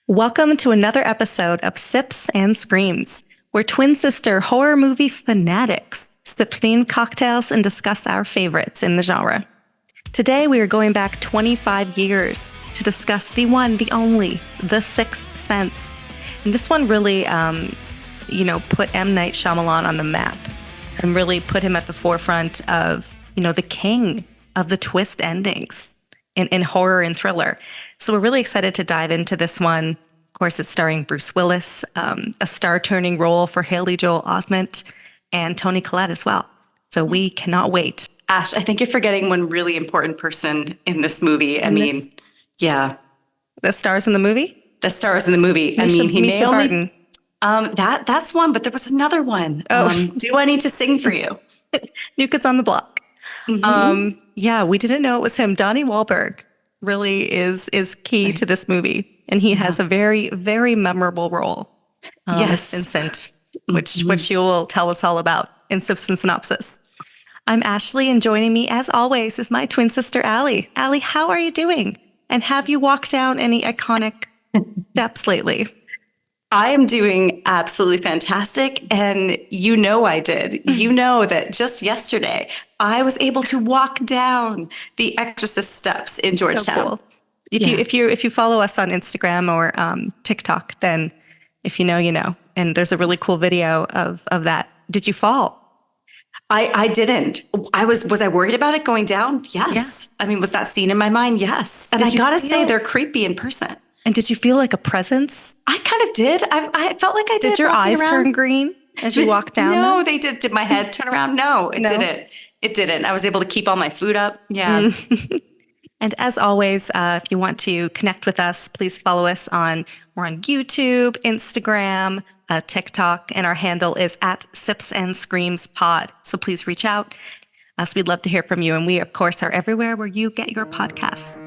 Welcome to another episode of Sips and Screams, where twin sister horror movie fanatics sip themed cocktails and discuss our favorites in the genre. Today, we are going back 25 years to discuss the one, the only, The Sixth Sense. And this one really, put M. Night Shyamalan on the map and really put him at the forefront of, the king of the twist endings in horror and thriller. So we're really excited to dive into this one. Of course, it's starring Bruce Willis, a star-turning role for Haley Joel Osment, and Toni Collette as well. So we cannot wait. Ash, I think you're forgetting one really important person in this movie. The stars in the movie? The stars in the movie. Misha Barton. That's one, but there was another one. Do I need to sing for you? New Kids on the Block. Mm-hmm. We didn't know it was him. Donnie Wahlberg really is key to this movie, and he has a very, very memorable role. Yes, Vincent, which you will tell us all about in Sips and Synopsis. I'm Ashley, and joining me, as always, is my twin sister, Allie. Allie, how are you doing? And have you walked down any iconic steps lately? I am doing absolutely fantastic. And you know I did. You know that just yesterday, I was able to walk down the Exorcist steps in Georgetown. So cool. If you follow us on Instagram or TikTok, then if you know, you know. And there's a really cool video of that. Did you fall? I didn't. Was I worried about it going down? Yes. Yeah. Was that scene in my mind? Yes. And I gotta say, they're creepy in person. And did you feel like a presence? I kind of did. I felt like I did. Did your eyes turn green as you walked down? No, they did. Did my head turn around? No, it didn't. It didn't. I was able to keep all my food up. Yeah. And as always, if you want to connect with us, please follow us we're on YouTube, Instagram, TikTok, and our handle is at Sips and Screams Pod. So please reach out. So we'd love to hear from you. And we, of course, are everywhere where you get your podcasts.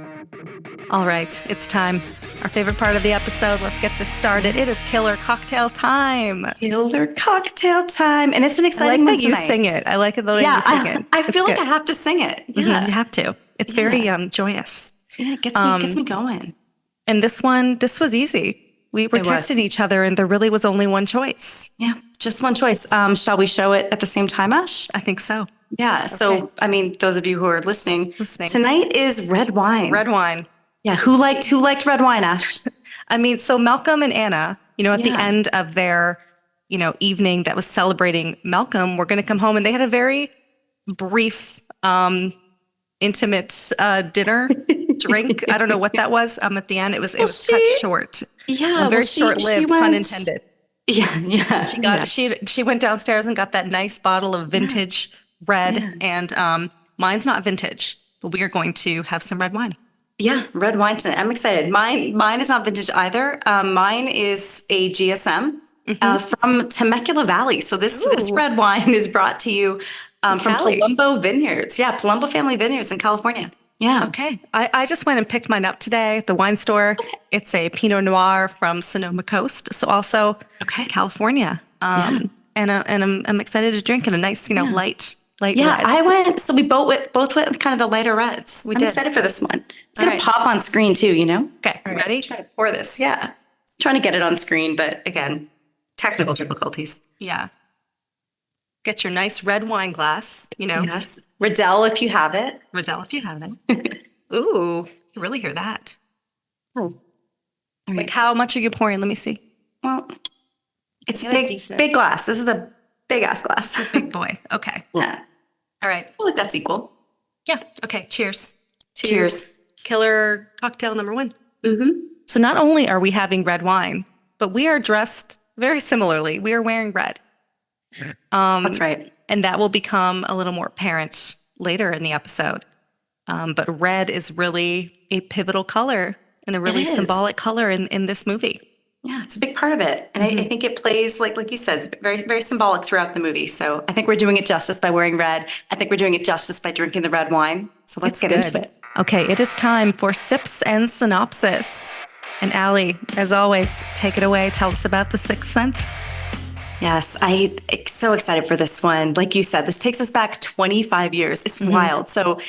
All right, it's time. Our favorite part of the episode. Let's get this started. It is killer cocktail time. Killer cocktail time. And it's an exciting one tonight. You sing it. I like it the way you sing it. I feel like I have to sing it. Yeah. Mm-hmm, you have to. It's very joyous. Yeah, it gets me going. And this was easy. We were texting each other and there really was only one choice. Yeah, just one choice. Shall we show it at the same time, Ash? I think so. Yeah. Okay. So, those of you who are listening, tonight is red wine. Red wine. Yeah. Who liked red wine, Ash? So Malcolm and Anna, at the end of their, evening that was celebrating Malcolm, were going to come home, and they had a very brief, intimate drink. I don't know what that was. At the end, it was cut short. Yeah, very short-lived, pun intended. Yeah. She went downstairs and got that nice bottle of vintage red, and mine's not vintage, but we are going to have some red wine. Yeah, red wine tonight. I'm excited. Mine is not vintage either. Mine is a GSM from Temecula Valley. So this red wine is brought to you from Palumbo Vineyards. Yeah, Palumbo Family Vineyards in California. Yeah. Okay. I just went and picked mine up today at the wine store. Okay. It's a Pinot Noir from Sonoma Coast, so also California. And I'm excited to drink it. A nice, light red. So we both went with kind of the lighter reds. I'm excited for this one. It's going to pop on screen too, Okay, ready? Trying to pour this. Yeah. Trying to get it on screen, but again, technical difficulties. Yeah. Get your nice red wine glass, Yes. Riddell if you have it. Ooh, you really hear that. Oh. Like, how much are you pouring? Let me see. Well, it's a big glass. This is a big ass glass. Big boy. Okay. Yeah. All right. Well, that's equal. Yeah. Okay. Cheers. Cheers. Killer cocktail number one. Mm-hmm. So not only are we having red wine, but we are dressed very similarly. We are wearing red. That's right. And that will become a little more apparent later in the episode. But red is really a pivotal color and a really symbolic color in this movie. Yeah, it's a big part of it. And I think it plays, like you said, very, very symbolic throughout the movie. So I think we're doing it justice by wearing red. I think we're doing it justice by drinking the red wine. So let's get into it. Okay, it is time for Sips and Synopsis. And Allie, as always, take it away. Tell us about The Sixth Sense. Yes, I'm so excited for this one. Like you said, this takes us back 25 years. It's wild. So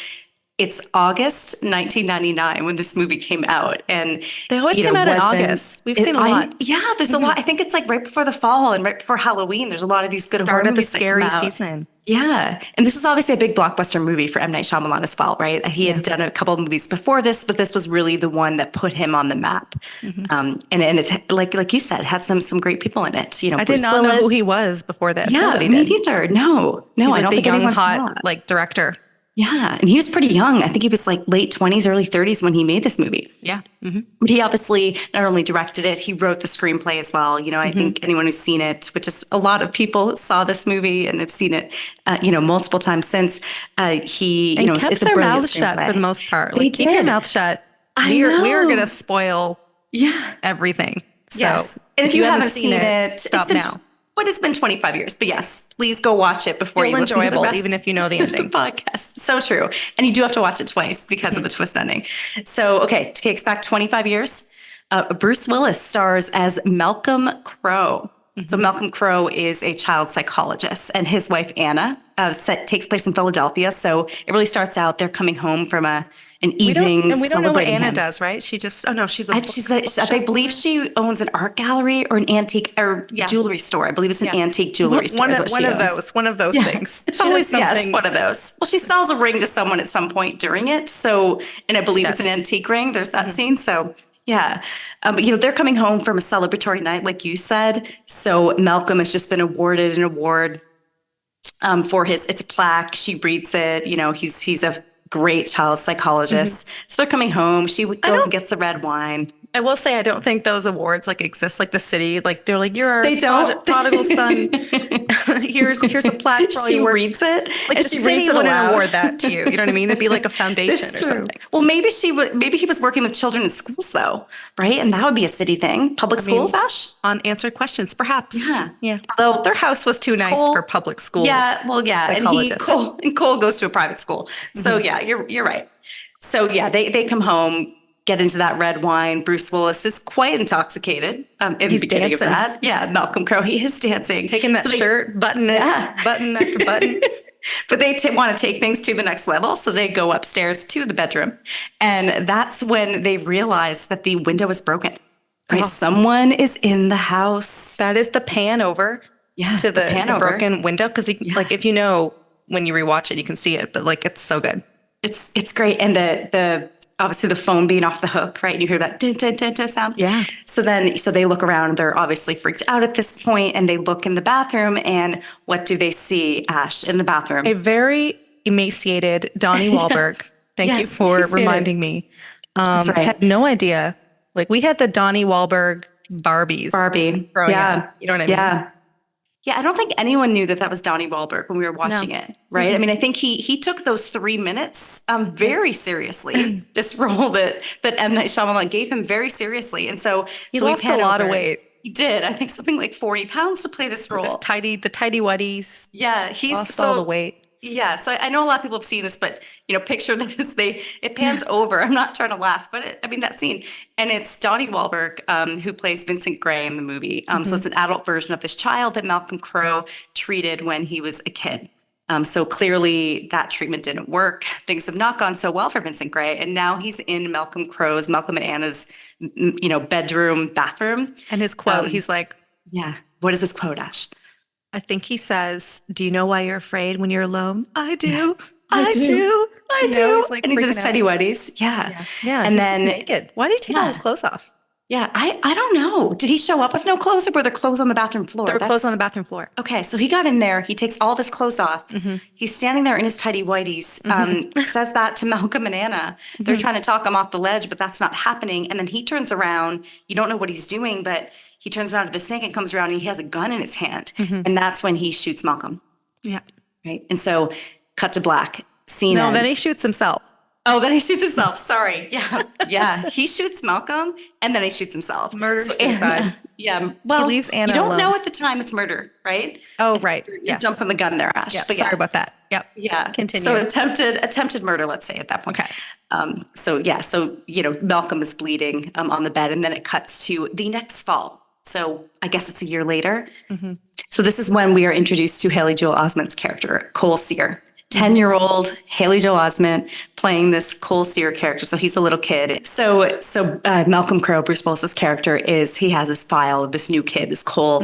It's August 1999 when this movie came out, and They always come out in August. We've seen a lot. Yeah, there's a lot. I think it's like right before the fall and right before Halloween. There's a lot of these good horror Start of the movies that come scary out. season. Yeah, and this was obviously a big blockbuster movie for M. Night Shyamalan as well, right? He had done a couple of movies before this, but this was really the one that put him on the map. And it's like you said, had some great people in it. You know, I did not know who he was before this. Yeah, Nobody me did. neither. No, He was I like don't the think young, anyone hot, saw. like director. Yeah, and he was pretty young. I think he was like late 20s, early 30s when he made this movie. Yeah. But he obviously not only directed it, he wrote the screenplay as well. You know, I think anyone who's seen it, which is a lot of people saw this movie and have seen it, multiple times since. He, And kept it's a their brilliant mouths shut screenplay. for the most part. They Like, keep your did. mouth shut. I We're know. going to spoil Yeah. everything. So Yes. And if you haven't seen it, stop it's been, now. But it's been 25 years. But yes, please go watch it before Still you listen to the enjoyable, rest even if you know the of the ending. podcast. So true. And you do have to watch it twice because of the twist ending. So, okay, takes back 25 years. Bruce Willis stars as Malcolm Crowe. So Malcolm Crowe is a child psychologist, and his wife Anna takes place in Philadelphia. So it really starts out they're coming home from an evening. And we don't know what celebrating Anna him. does, right? She just, she's I believe she owns an art gallery or an antique or jewelry store. I believe it's an antique jewelry store. One of those things. It's She always has it's one of those. Well, she sells a ring to someone at some point during it. So, and I believe it's an antique ring. There's that scene. So, yeah. But, they're coming home from a celebratory night, like you said. So Malcolm has just been awarded an award for it's a plaque. She reads it. He's a great child psychologist. So they're coming home. She goes and gets the red wine. I will say, I don't think those awards exist like the city. They're like, you're our They don't. prodigal son. here's a plaque for all She your work. reads it. Like and the she city reads it wouldn't aloud. award that to you. You know what I mean? It'd be like a foundation or That's true. something. Well, maybe he was working with children in schools though, right? And that would be a city thing. Public schools, Ash? Unanswered questions, perhaps. Yeah. Although their house was too nice for public school. Yeah, well, yeah. And psychologists. Cole goes to a private school. So yeah, you're right. So yeah, they come home, get into that red wine. Bruce Willis is quite intoxicated in the beginning dancing. of that. Yeah, Malcolm Crowe, he is dancing. Taking that shirt, button after button. But they want to take things to the next level. So they go upstairs to the bedroom. And that's when they realize that the window is broken. Right? Someone is in the house. That is the pan over to the broken window. Because if you know, when you rewatch it, you can see it. But it's so good. It's great. And the obviously the phone being off the hook, right? And you hear that din, din, din, din sound. Yeah. So they look around. They're obviously freaked out at this point, and they look in the bathroom. And what do they see, Ash, in the bathroom? A very emaciated Donnie Wahlberg. Thank you for reminding me. That's right. Had no idea. We had the Donnie Wahlberg Barbies. Barbie. growing up. You know what I mean? Yeah. Yeah, I don't think anyone knew that was Donnie Wahlberg when we were watching it, right? I mean, I think he took those 3 minutes very seriously. This role that M. Night Shyamalan gave him very seriously, and so He lost a lot of weight. He did. I think something like 40 pounds to play this role. The tidy whities. Yeah, he's Lost all the weight. Yeah, so I know a lot of people have seen this, but picture this. It pans over. I'm not trying to laugh, but that scene, and it's Donnie Wahlberg who plays Vincent Gray in the movie. So it's an adult version of this child that Malcolm Crowe treated when he was a kid. So clearly that treatment didn't work. Things have not gone so well for Vincent Gray, and now he's in Malcolm and Anna's bathroom. And his quote, he's like, yeah. What is his quote, Ash? I think he says, "Do you know why you're afraid when you're alone?" I do. Yes. I do. He's and he's in his tidy whities. Yeah. And then naked. Why did he take all his clothes off? Yeah, I don't know. Did he show up with no clothes, or were there clothes on the bathroom floor? There were clothes on the bathroom floor. Okay, so he got in there. He takes all of his clothes off. He's standing there in his tidy whities. Says that to Malcolm and Anna. They're trying to talk him off the ledge, but that's not happening. And then he turns around. You don't know what he's doing, but he turns around to the sink and comes around, and he has a gun in his hand. And that's when he shoots Malcolm. Yeah. Right. And so, cut to black. Scene ends. Then he shoots himself. Oh, then he shoots himself. Sorry. Yeah. Yeah. He shoots Malcolm, and then he shoots himself. Suicide. Yeah. Well, he leaves Anna you don't alone. know at the time it's murder, right? Oh, right. You're jumping the gun there, Ash. Yeah, But sorry about that. Yep. Yeah. Continue. So attempted murder, let's say at that point. Okay. So Malcolm is bleeding on the bed, and then it cuts to the next fall. So I guess it's a year later. So this is when we are introduced to Haley Joel Osment's character, Cole Sear. 10-year-old Haley Joel Osment playing this Cole Sear character. So he's a little kid. So Malcolm Crowe, Bruce Willis's character, he has this file of this new kid, this Cole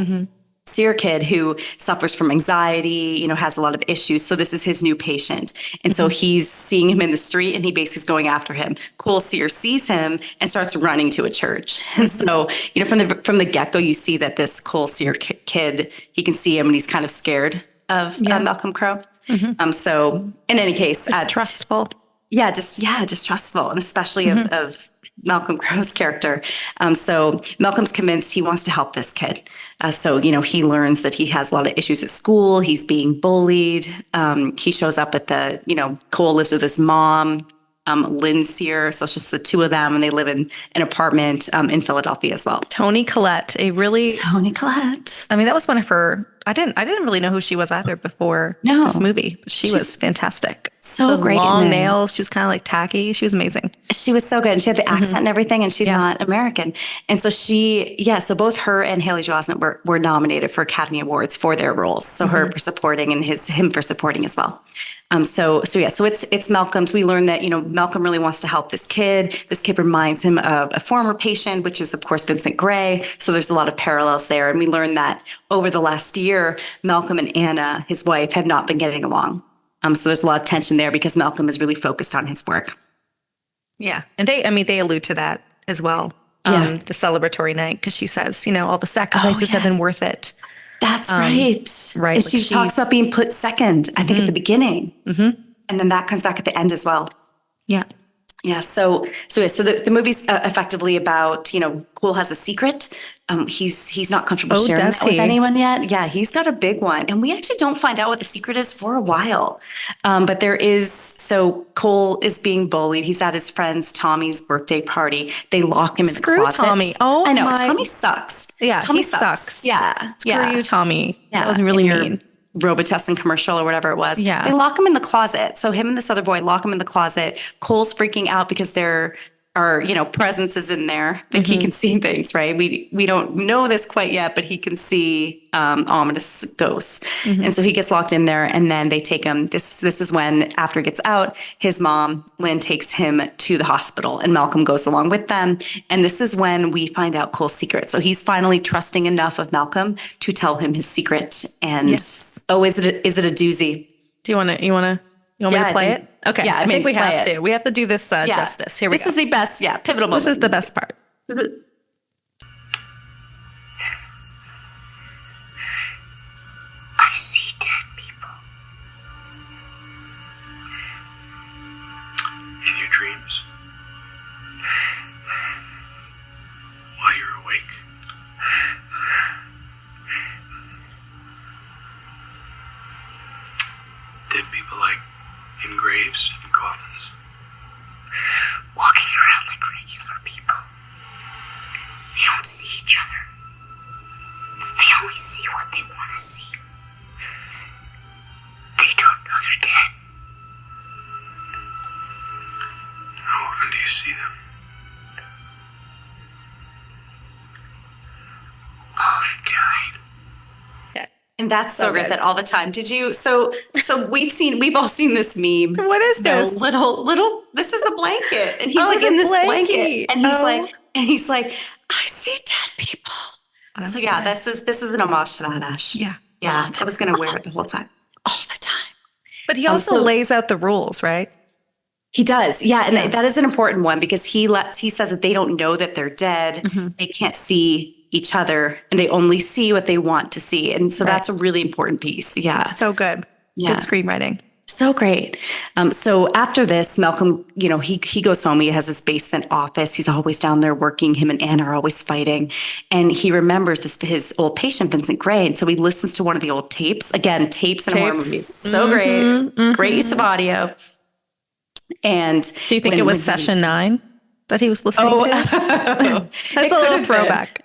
Sear kid who suffers from anxiety, has a lot of issues. So this is his new patient. And so he's seeing him in the street and he basically is going after him. Cole Sear sees him and starts running to a church. And so, from the get-go, you see that this Cole Sear kid, he can see him and he's kind of scared of Malcolm Crowe. So in any case, distrustful. Distrustful, and especially of Malcolm Crowe's character. So Malcolm's convinced he wants to help this kid. So he learns that he has a lot of issues at school. He's being bullied. He shows up at Cole lives with his mom, Lynn Sear. So it's just the two of them, and they live in an apartment in Philadelphia as well. Toni Collette, Toni Collette. I mean, that was one of her. I didn't really know who she was either before this movie. She was fantastic. So those great. Long nails. She was kind of like tacky. She was amazing. She was so good. And she had the accent and everything, and she's not American. And so so both her and Haley Joel Osment were nominated for Academy Awards for their roles. So her for supporting and him for supporting as well. So it's Malcolm's. We learn that, Malcolm really wants to help this kid. This kid reminds him of a former patient, which is, of course, Vincent Gray. So there's a lot of parallels there. And we learn that over the last year, Malcolm and Anna, his wife, have not been getting along. So there's a lot of tension there because Malcolm is really focused on his work. Yeah. And they allude to that as well. The celebratory night, because she says, all the sacrifices have been worth it. That's right. Right. And she talks about being put second, I think, at the beginning. And then that comes back at the end as well. Yeah. Yeah. So the movie's effectively about, Cole has a secret. He's not comfortable sharing that with anyone yet. Yeah, he's got a big one. And we actually don't find out what the secret is for a while. But so Cole is being bullied. He's at his friend's Tommy's birthday party. They lock him in the closet. Tommy. Oh, I know. Tommy sucks. Yeah, Tommy sucks. Yeah. Screw you, Tommy. Yeah. That was really mean. Robitussin commercial or whatever it was. Yeah. They lock him in the closet. So him and this other boy lock him in the closet. Cole's freaking out because there are, presences in there. Like he can see things, right? We don't know this quite yet, but he can see ominous ghosts. And so he gets locked in there, and then they take him. This is when, after he gets out, his mom, Lynn, takes him to the hospital, and Malcolm goes along with them. And this is when we find out Cole's secret. So he's finally trusting enough of Malcolm to tell him his secret. And is it a doozy? Do you want me to play it? Okay. Yeah, I think we have to. We have to do this justice. Here we go. This is the best, pivotal moment. This is the best part. I see dead people. In your dreams. While you're awake. Dead people like in graves and coffins. Walking around like regular people. They don't see each other. They only see what they want to see. They don't know they're dead. How often do you see them? All the time. Yeah. And that's so good that all the time. Did you? So we've all seen this meme. What is this? Little. This is the blanket, and he's in this blanket, and he's like, I see dead people. So this is an homage to that, Ash. Yeah. I was gonna wear it the whole time, all the time. But he also lays out the rules, right? He does, and that is an important one because he says that they don't know that they're dead. They can't see each other, and they only see what they want to see, and so that's a really important piece. Yeah, so good. Yeah. Good screenwriting. So great. So after this, Malcolm, he goes home. He has his basement office. He's always down there working. Him and Anna are always fighting. And he remembers his old patient, Vincent Gray. And so he listens to one of the old tapes. Again, tapes in horror movies. So great. Great use of audio. And do you think it was session 9 that he was listening to? That's a little throwback.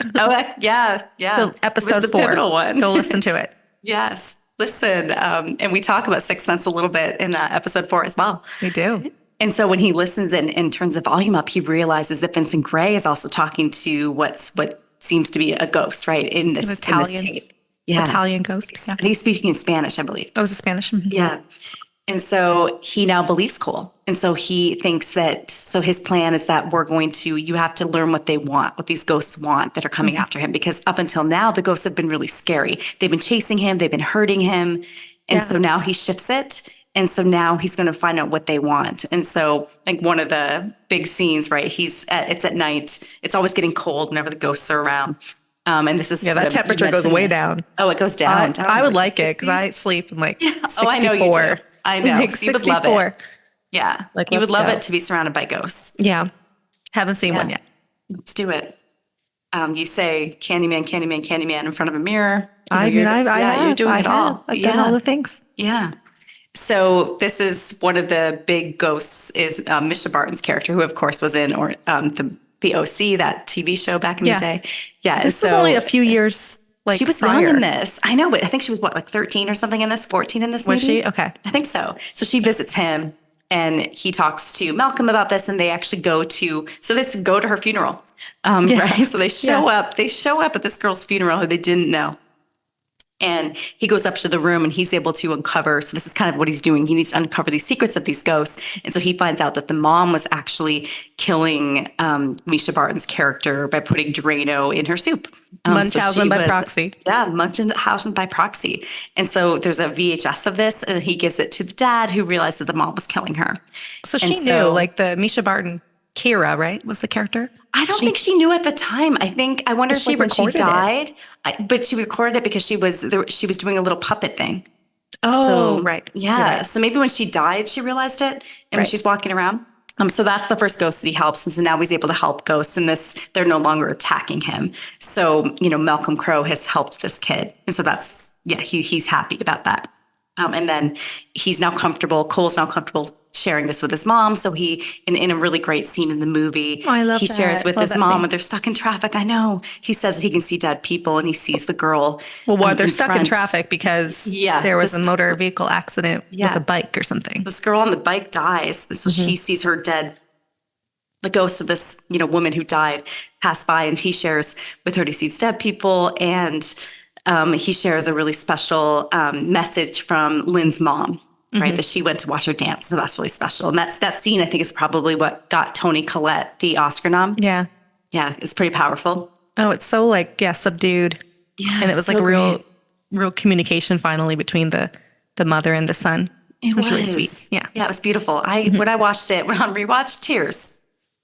Yeah. So episode 4. Pivotal one. Go listen to it. Yes. Listen, and we talk about Sixth Sense a little bit in episode 4 as well. We do. And so when he listens and turns the volume up, he realizes that Vincent Gray is also talking to what seems to be a ghost, right? In this tape. Yeah. Italian ghost. Yeah. He's speaking in Spanish, I believe. Oh, was it Spanish? Yeah. And so he now believes Cole. And so he thinks that, so his plan is that you have to learn what they want, what these ghosts want that are coming after him. Because up until now, the ghosts have been really scary. They've been chasing him, they've been hurting him. And so now he shifts it. And so now he's going to find out what they want. And so like one of the big scenes, right? It's at night. It's always getting cold whenever the ghosts are around. And this is that temperature goes way down. Oh, it goes down. I would like it because I sleep in like 64. Oh, I know you do. I know. Like You would love it. Yeah. Like, you would love go. it to be surrounded by ghosts. Yeah. Haven't seen one yet. Let's do it. You say Candyman, Candyman, Candyman in front of a mirror. You're doing it all. I've done all the things. Yeah. So this is one of the big ghosts is Misha Barton's character, who of course was in the OC, that TV show back in the day. Yeah. This was only a few years. Like she was young in this. I know, but I think she was like 13 or something in this, 14 in this movie. Was she? Okay. I think so. So she visits him and he talks to Malcolm about this, and they actually go to her funeral. Right. So they show up at this girl's funeral who they didn't know. And he goes up to the room and he's able to uncover. So this is kind of what he's doing. He needs to uncover these secrets of these ghosts. And so he finds out that the mom was actually killing Misha Barton's character by putting Drano in her soup. Munchausen by proxy. Yeah, Munchausen by proxy. And so there's a VHS of this, and he gives it to the dad, who realized that the mom was killing her. So she knew, like the Misha Barton, Kira, right, was the character? I don't think she knew at the time. I wonder if when she died, but she recorded it because she was doing a little puppet thing. Oh, so, right. Yeah. Right. So maybe when she died, she realized it, and when she's walking around. So that's the first ghost that he helps. And so now he's able to help ghosts, and they're no longer attacking him. So, Malcolm Crowe has helped this kid. And so he's happy about that. And then Cole's now comfortable sharing this with his mom. So he, in a really great scene in the movie, he shares with his mom when they're stuck in traffic. I know. He says that he can see dead people, and he sees the girl. Well, they're stuck in traffic because there was a motor vehicle accident with a bike or something. This girl on the bike dies. So she sees her dead, the ghost of this, woman who died, pass by, and he shares with her. He sees dead people, and he shares a really special message from Lynn's mom, right? That she went to watch her dance. So that's really special. And that scene, I think, is probably what got Toni Collette the Oscar nom. Yeah. Yeah, it's pretty powerful. Oh, it's so subdued. Yeah. And it was so like real communication finally between the mother and the son. It was really sweet. Yeah. Yeah, it was beautiful. When I watched it, on rewatch, tears.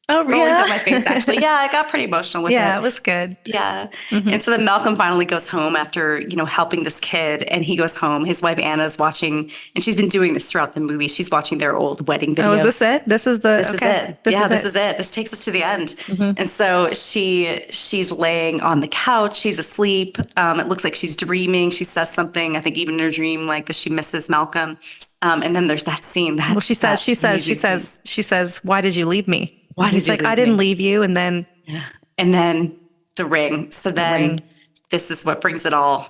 Oh, really? Rolling down my face, actually. Yeah, I got pretty emotional with it. Yeah, it was good. Yeah. And so then Malcolm finally goes home after, helping this kid. And he goes home. His wife, Anna's watching, and she's been doing this throughout the movie. She's watching their old wedding videos. Oh, is this it? This is it. This is it. This takes us to the end. And so she's laying on the couch. She's asleep. It looks like she's dreaming. She says something, I think even in her dream, like that she misses Malcolm. And then there's that scene. She says, why did you leave me? He's like, I didn't leave you. And then the ring. So then this is what brings it all,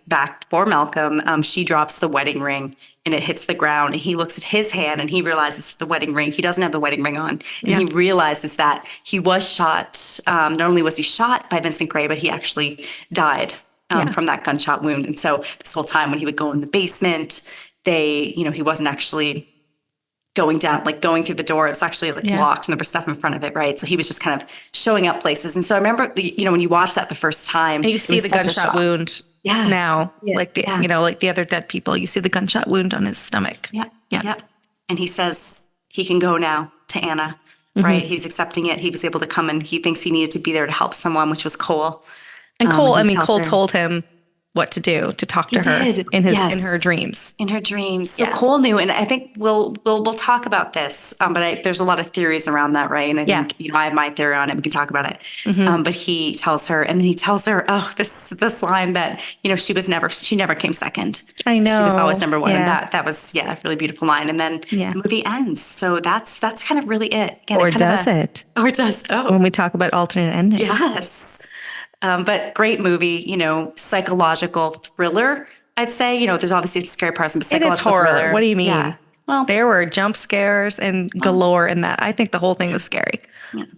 back for Malcolm. She drops the wedding ring and it hits the ground. And he looks at his hand and he realizes the wedding ring. He doesn't have the wedding ring on. And he realizes that he was shot. Not only was he shot by Vincent Gray, but he actually died from that gunshot wound. And so this whole time when he would go in the basement, he wasn't actually going through the door. It was actually locked and there was stuff in front of it, right? So he was just kind of showing up places. And so I remember, when you watch that the first time, and you see the gunshot wound now, like the other dead people, you see the gunshot wound on his stomach. Yeah. And he says he can go now to Anna, right? He's accepting it. He was able to come, and he thinks he needed to be there to help someone, which was Cole. And Cole told him what to do to talk to her in her dreams. In her dreams. So Cole knew, and I think we'll talk about this. But there's a lot of theories around that, right? And I think I have my theory on it. We can talk about it. But he tells her, and then he tells her, this line that she never came second. I know, she was always number one, and that was a really beautiful line. And then the movie ends. So that's kind of really it. Again, or does it? When we talk about alternate endings. Yes. But great movie, psychological thriller, I'd say. There's obviously scary parts, but psychological horror. thriller. What do you mean? Yeah. Well, there were jump scares and galore in that. I think the whole thing was scary.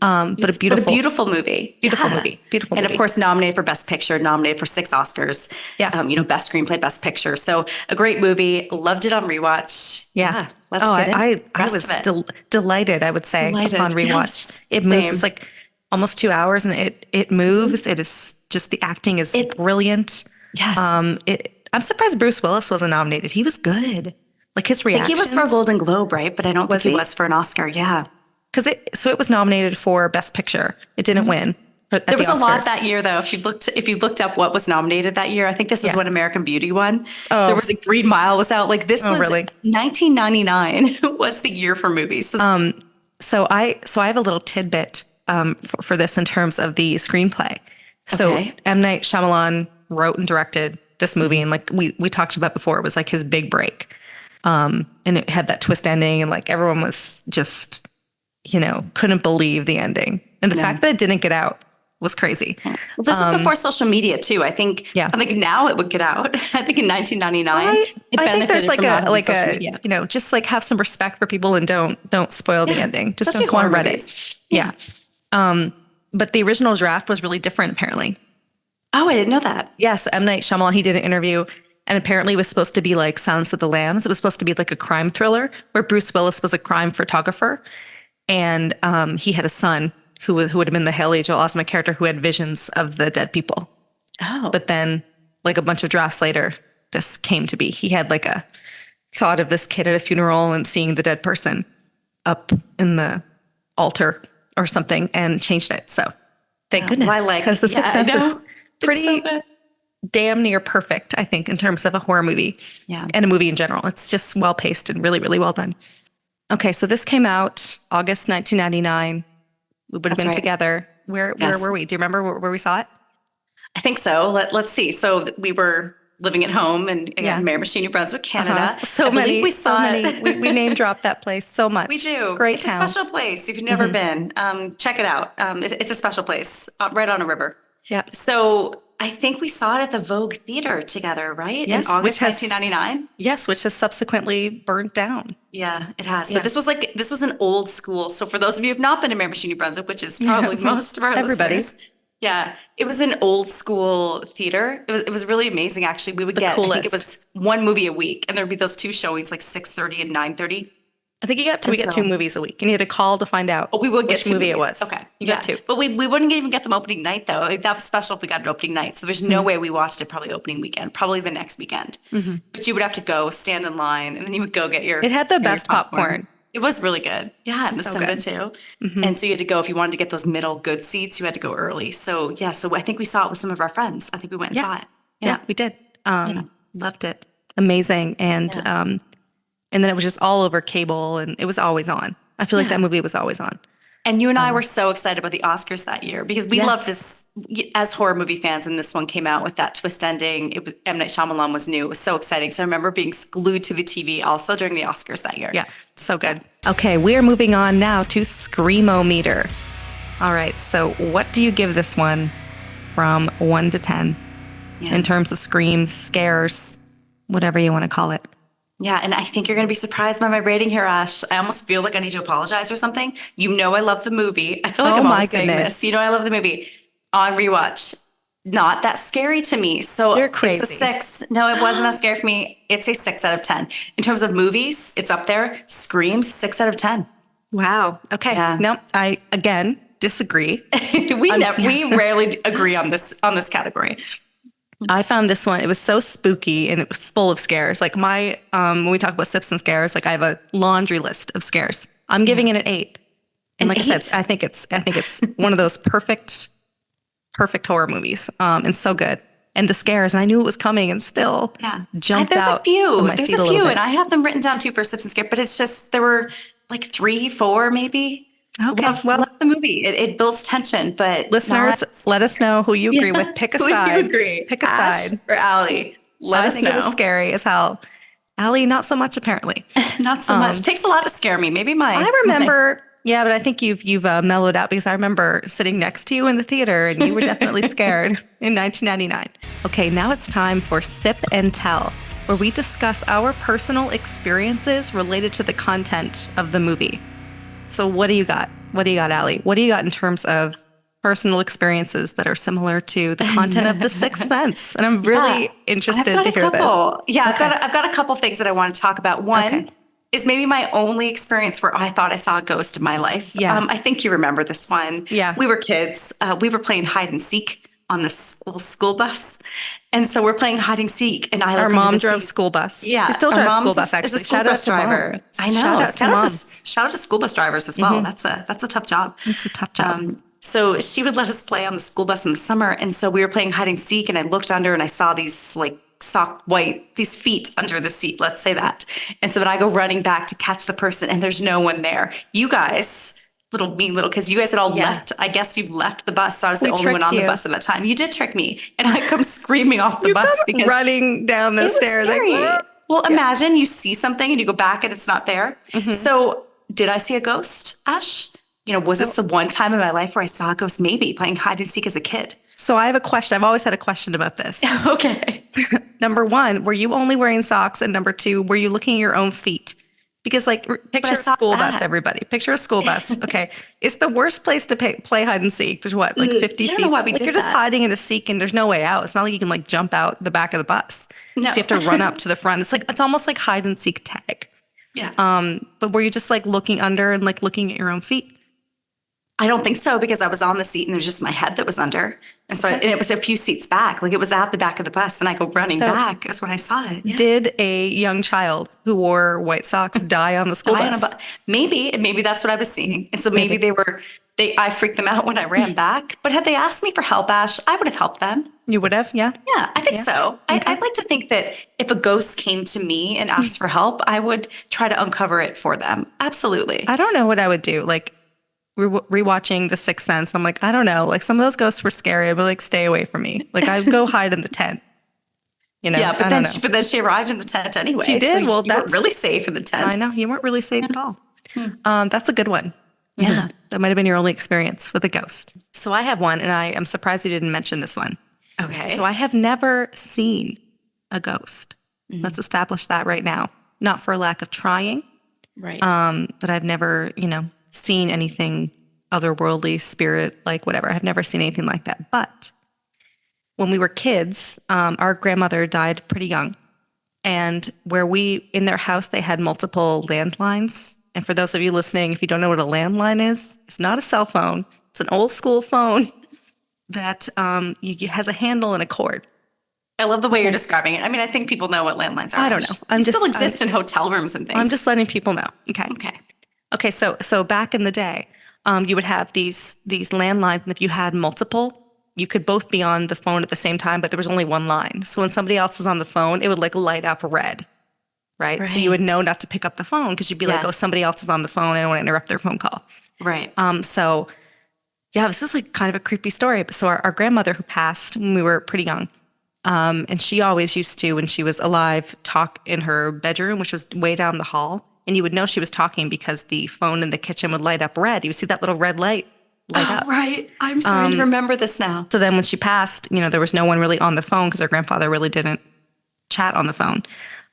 But a beautiful movie. Beautiful Yeah. movie. Beautiful And movie. of course, nominated for Best Picture, nominated for 6 Oscars. Yeah. Best Screenplay, Best Picture. So a great movie. Loved it on rewatch. Yeah. Let's get into I the rest was of it. delighted, I would say, Delighted. upon rewatch. Yes. It moves. Same. It's like almost 2 hours and it moves. It is just, the acting is brilliant. Yes. I'm surprised Bruce Willis wasn't nominated. He was good. Like his I think reactions. he was for a Golden Globe, right? But I don't think he he? was for an Oscar. Yeah. Because it was nominated for Best Picture. It didn't win. There was a lot that year, though. If you looked up what was nominated that year, I think this is when American Beauty won. Oh. There was a Green Mile was out. Like this was really? 1999 was the year for movies. So I have a little tidbit for this in terms of the screenplay. So Okay. M. Night Shyamalan wrote and directed this movie, and like we talked about before, it was like his big break. And it had that twist ending, and like everyone was just, couldn't believe the ending. And the fact that it didn't get out was crazy. Well, this was before social media too. I think now it would get out. I think in 1999, I think there's social media. just like have some respect for people and don't spoil the ending. Just Especially don't go on horror Reddit. movies. Yeah. But the original draft was really different, apparently. Oh, I didn't know that. Yes, M. Night Shyamalan, he did an interview, and apparently it was supposed to be like Silence of the Lambs. It was supposed to be like a crime thriller where Bruce Willis was a crime photographer, and he had a son who would have been the Hail Angel Osment character who had visions of the dead people. Oh, But then, like a bunch of drafts later, this came to be. He had like a thought of this kid at a funeral and seeing the dead person up in the altar or something and changed it. So thank goodness. Because The Sixth Sense is pretty damn near perfect, I think, in terms of a horror movie and a movie in general. It's just well paced and really, really well done. Okay, so this came out August 1999. We would have been together. Where were we? Do you remember where we saw it? I think so. Let's see. So we were living at home in Miramichi, New Brunswick, Canada. We name dropped that place so much. We do. Great town. It's a special place. If you've never been, check it out. It's a special place right on a river. Yeah. So I think we saw it at the Vogue Theater together, right? Yes, in August 1999. Yes, which has subsequently burnt down. Yeah, it has. But this was an old school. So for those of you who have not been to Miramichi, New Brunswick, which is probably most of our listeners. Yeah, it was an old school theater. It was really amazing, actually. We would I think it was one movie a week, and there'd be those 2 showings, like 6:30 and 9:30. I think we get 2 movies a week, and you had to call to find out we would get which movie it was. Okay, you got 2. But we wouldn't even get them opening night, though. That was special if we got it opening night. So there's no way we watched it probably opening weekend, probably the next weekend. But you would have to go stand in line, and then you would go get your. It had the best popcorn. It was really good. Yeah, and the soda too. And so you had to go, if you wanted to get those middle good seats, you had to go early. So so I think we saw it with some of our friends. I think we went and saw it. Yeah, we did. Loved it. Amazing. And then it was just all over cable, and it was always on. I feel like that movie was always on. And you and I were so excited about the Oscars that year because we love this as horror movie fans. And this one came out with that twist ending. It was M. Night Shyamalan was new. It was so exciting. So I remember being glued to the TV also during the Oscars that year. Yeah, so good. Okay, we are moving on now to Screamometer. All right, so what do you give this one from 1 to 10 in terms of screams, scares, whatever you want to call it? Yeah, and I think you're going to be surprised by my rating here, Ash. I almost feel like I need to apologize or something. You know I love the movie. I feel like I'm always saying this. You know I love the movie. On rewatch, not that scary to me. So you're crazy. It's a 6. No, it wasn't that scary for me. It's a 6 out of 10. In terms of movies, it's up there. Screams, 6 out of 10. Wow. Okay. Yeah. No, I, again, disagree. We rarely agree on this category. I found this one, it was so spooky and it was full of scares. Like when we talk about sips and scares, like I have a laundry list of scares. I'm giving it an 8. And like I said, I think it's one of those perfect horror movies. And so good. And the scares, and I knew it was coming and still jumped out. There's a few, and I have them written down too for sips and scares, but it's just, there were like 3, 4 maybe. Okay. Love the movie. It builds tension, but listeners, let us know who you agree with. Pick a side. Who you agree? Pick a side. Or Allie. Let us know. I think it was scary as hell. Allie, not so much apparently. Not so much. Takes a lot to scare me. Maybe I remember. Yeah, but I think you've mellowed out because I remember sitting next to you in the theater and you were definitely scared in 1999. Okay, now it's time for Sip and Tell, where we discuss our personal experiences related to the content of the movie. So what do you got? What do you got, Allie? What do you got in terms of personal experiences that are similar to the content of The Sixth Sense? And I'm really interested to hear this. Yeah, okay. I've got a couple things that I want to talk about. One is maybe my only experience where I thought I saw a ghost in my life. Yeah. I think you remember this one. Yeah. We were kids. We were playing hide and seek on this little school bus. And so we're playing hide and seek, and our mom drove school bus. Yeah, she still drives school bus. Actually, shout out to driver. I know. Shout out to school bus drivers as well. That's a tough job. It's a tough job. So she would let us play on the school bus in the summer, and so we were playing hide and seek, and I looked under and I saw these like soft white, these feet under the seat. Let's say that. And so then I go running back to catch the person, and there's no one there. You guys. Little kids, you guys had all left. I guess you left the bus, so I was the only one on the bus at that time. You did trick me, and I come screaming off the bus because running down the stairs. Like, well, imagine you see something and you go back and it's not there. So, did I see a ghost, Ash? Was this the one time in my life where I saw a ghost? Maybe playing hide and seek as a kid. So I have a question. I've always had a question about this. Okay. Number one, were you only wearing socks? And number two, were you looking at your own feet? Because picture a school bus, everybody. Picture a school bus. Okay. It's the worst place to play hide and seek. There's 50 seats? You're just hiding in a seat and there's no way out. It's not like you can jump out the back of the bus. No. So you have to run up to the front. It's almost like hide and seek tag. Yeah. But were you just looking under and looking at your own feet? I don't think so, because I was on the seat and it was just my head that was under. And so and it was a few seats back. It was at the back of the bus, and I go running back. That's when I saw it. Yeah. Did a young child who wore white socks die on the school bus? Maybe that's what I was seeing. And so maybe I freaked them out when I ran back. But had they asked me for help, Ash, I would have helped them. You would have? Yeah. Yeah, I think so. Okay. I'd like to think that if a ghost came to me and asked for help, I would try to uncover it for them. Absolutely. I don't know what I would do. Rewatching The Sixth Sense, I'm I don't know. Some of those ghosts were scary. I'd be stay away from me. I'd go hide in the tent. Yeah, but then she arrived in the tent anyway. She did. So you weren't really safe in the tent. I know. You weren't really safe at all. That's a good one. Yeah. That might have been your only experience with a ghost. So I have one, and I am surprised you didn't mention this one. Okay. So I have never seen a ghost. Let's establish that right now. Not for lack of trying. Right. But I've never, seen anything otherworldly, spirit, whatever. I've never seen anything like that. But when we were kids, our grandmother died pretty young. And in their house, they had multiple landlines. And for those of you listening, if you don't know what a landline is, it's not a cell phone. It's an old school phone that has a handle and a cord. I love the way you're describing it. I mean, I think people know what landlines are. I don't know. They still exist in hotel rooms and things. I'm just letting people know. Okay. So back in the day, you would have these landlines, and if you had multiple, you could both be on the phone at the same time, but there was only one line. So when somebody else was on the phone, it would light up red, right? So you would know not to pick up the phone because you'd be oh, somebody else is on the phone. I don't want to interrupt their phone call. Right. So yeah, this is kind of a creepy story. But so our grandmother, who passed when we were pretty young, and she always used to, when she was alive, talk in her bedroom, which was way down the hall. And you would know she was talking because the phone in the kitchen would light up red. You would see that little red light up. Right. I'm starting to remember this now. So then when she passed, there was no one really on the phone because her grandfather really didn't chat on the phone.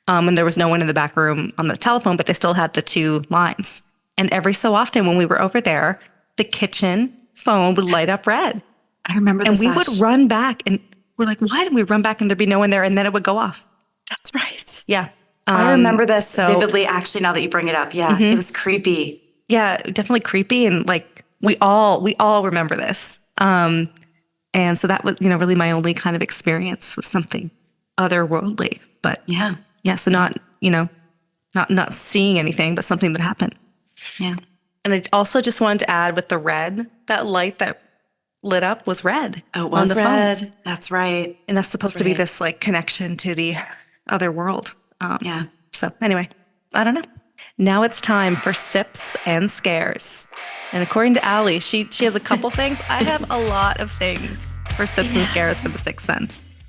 And there was no one in the back room on the telephone, but they still had the two lines. And every so often when we were over there, the kitchen phone would light up red. I remember this. And we would run back, and we're like, why did we run back? And there'd be no one there, and then it would go off. That's right. Yeah. I remember this vividly, actually, now that you bring it up. Yeah, It was creepy. Yeah, definitely creepy. And we all remember this. And so that was, really my only kind of experience with something otherworldly. But yeah. So not seeing anything, but something that happened. Yeah. And I also just wanted to add with the red, that light that lit up was red. Oh, it was red. Phones. That's right. And that's supposed to be this connection to the other world. Yeah. So anyway, I don't know. Now it's time for sips and scares. And according to Allie, she has a couple things. I have a lot of things for sips and scares for The Sixth Sense.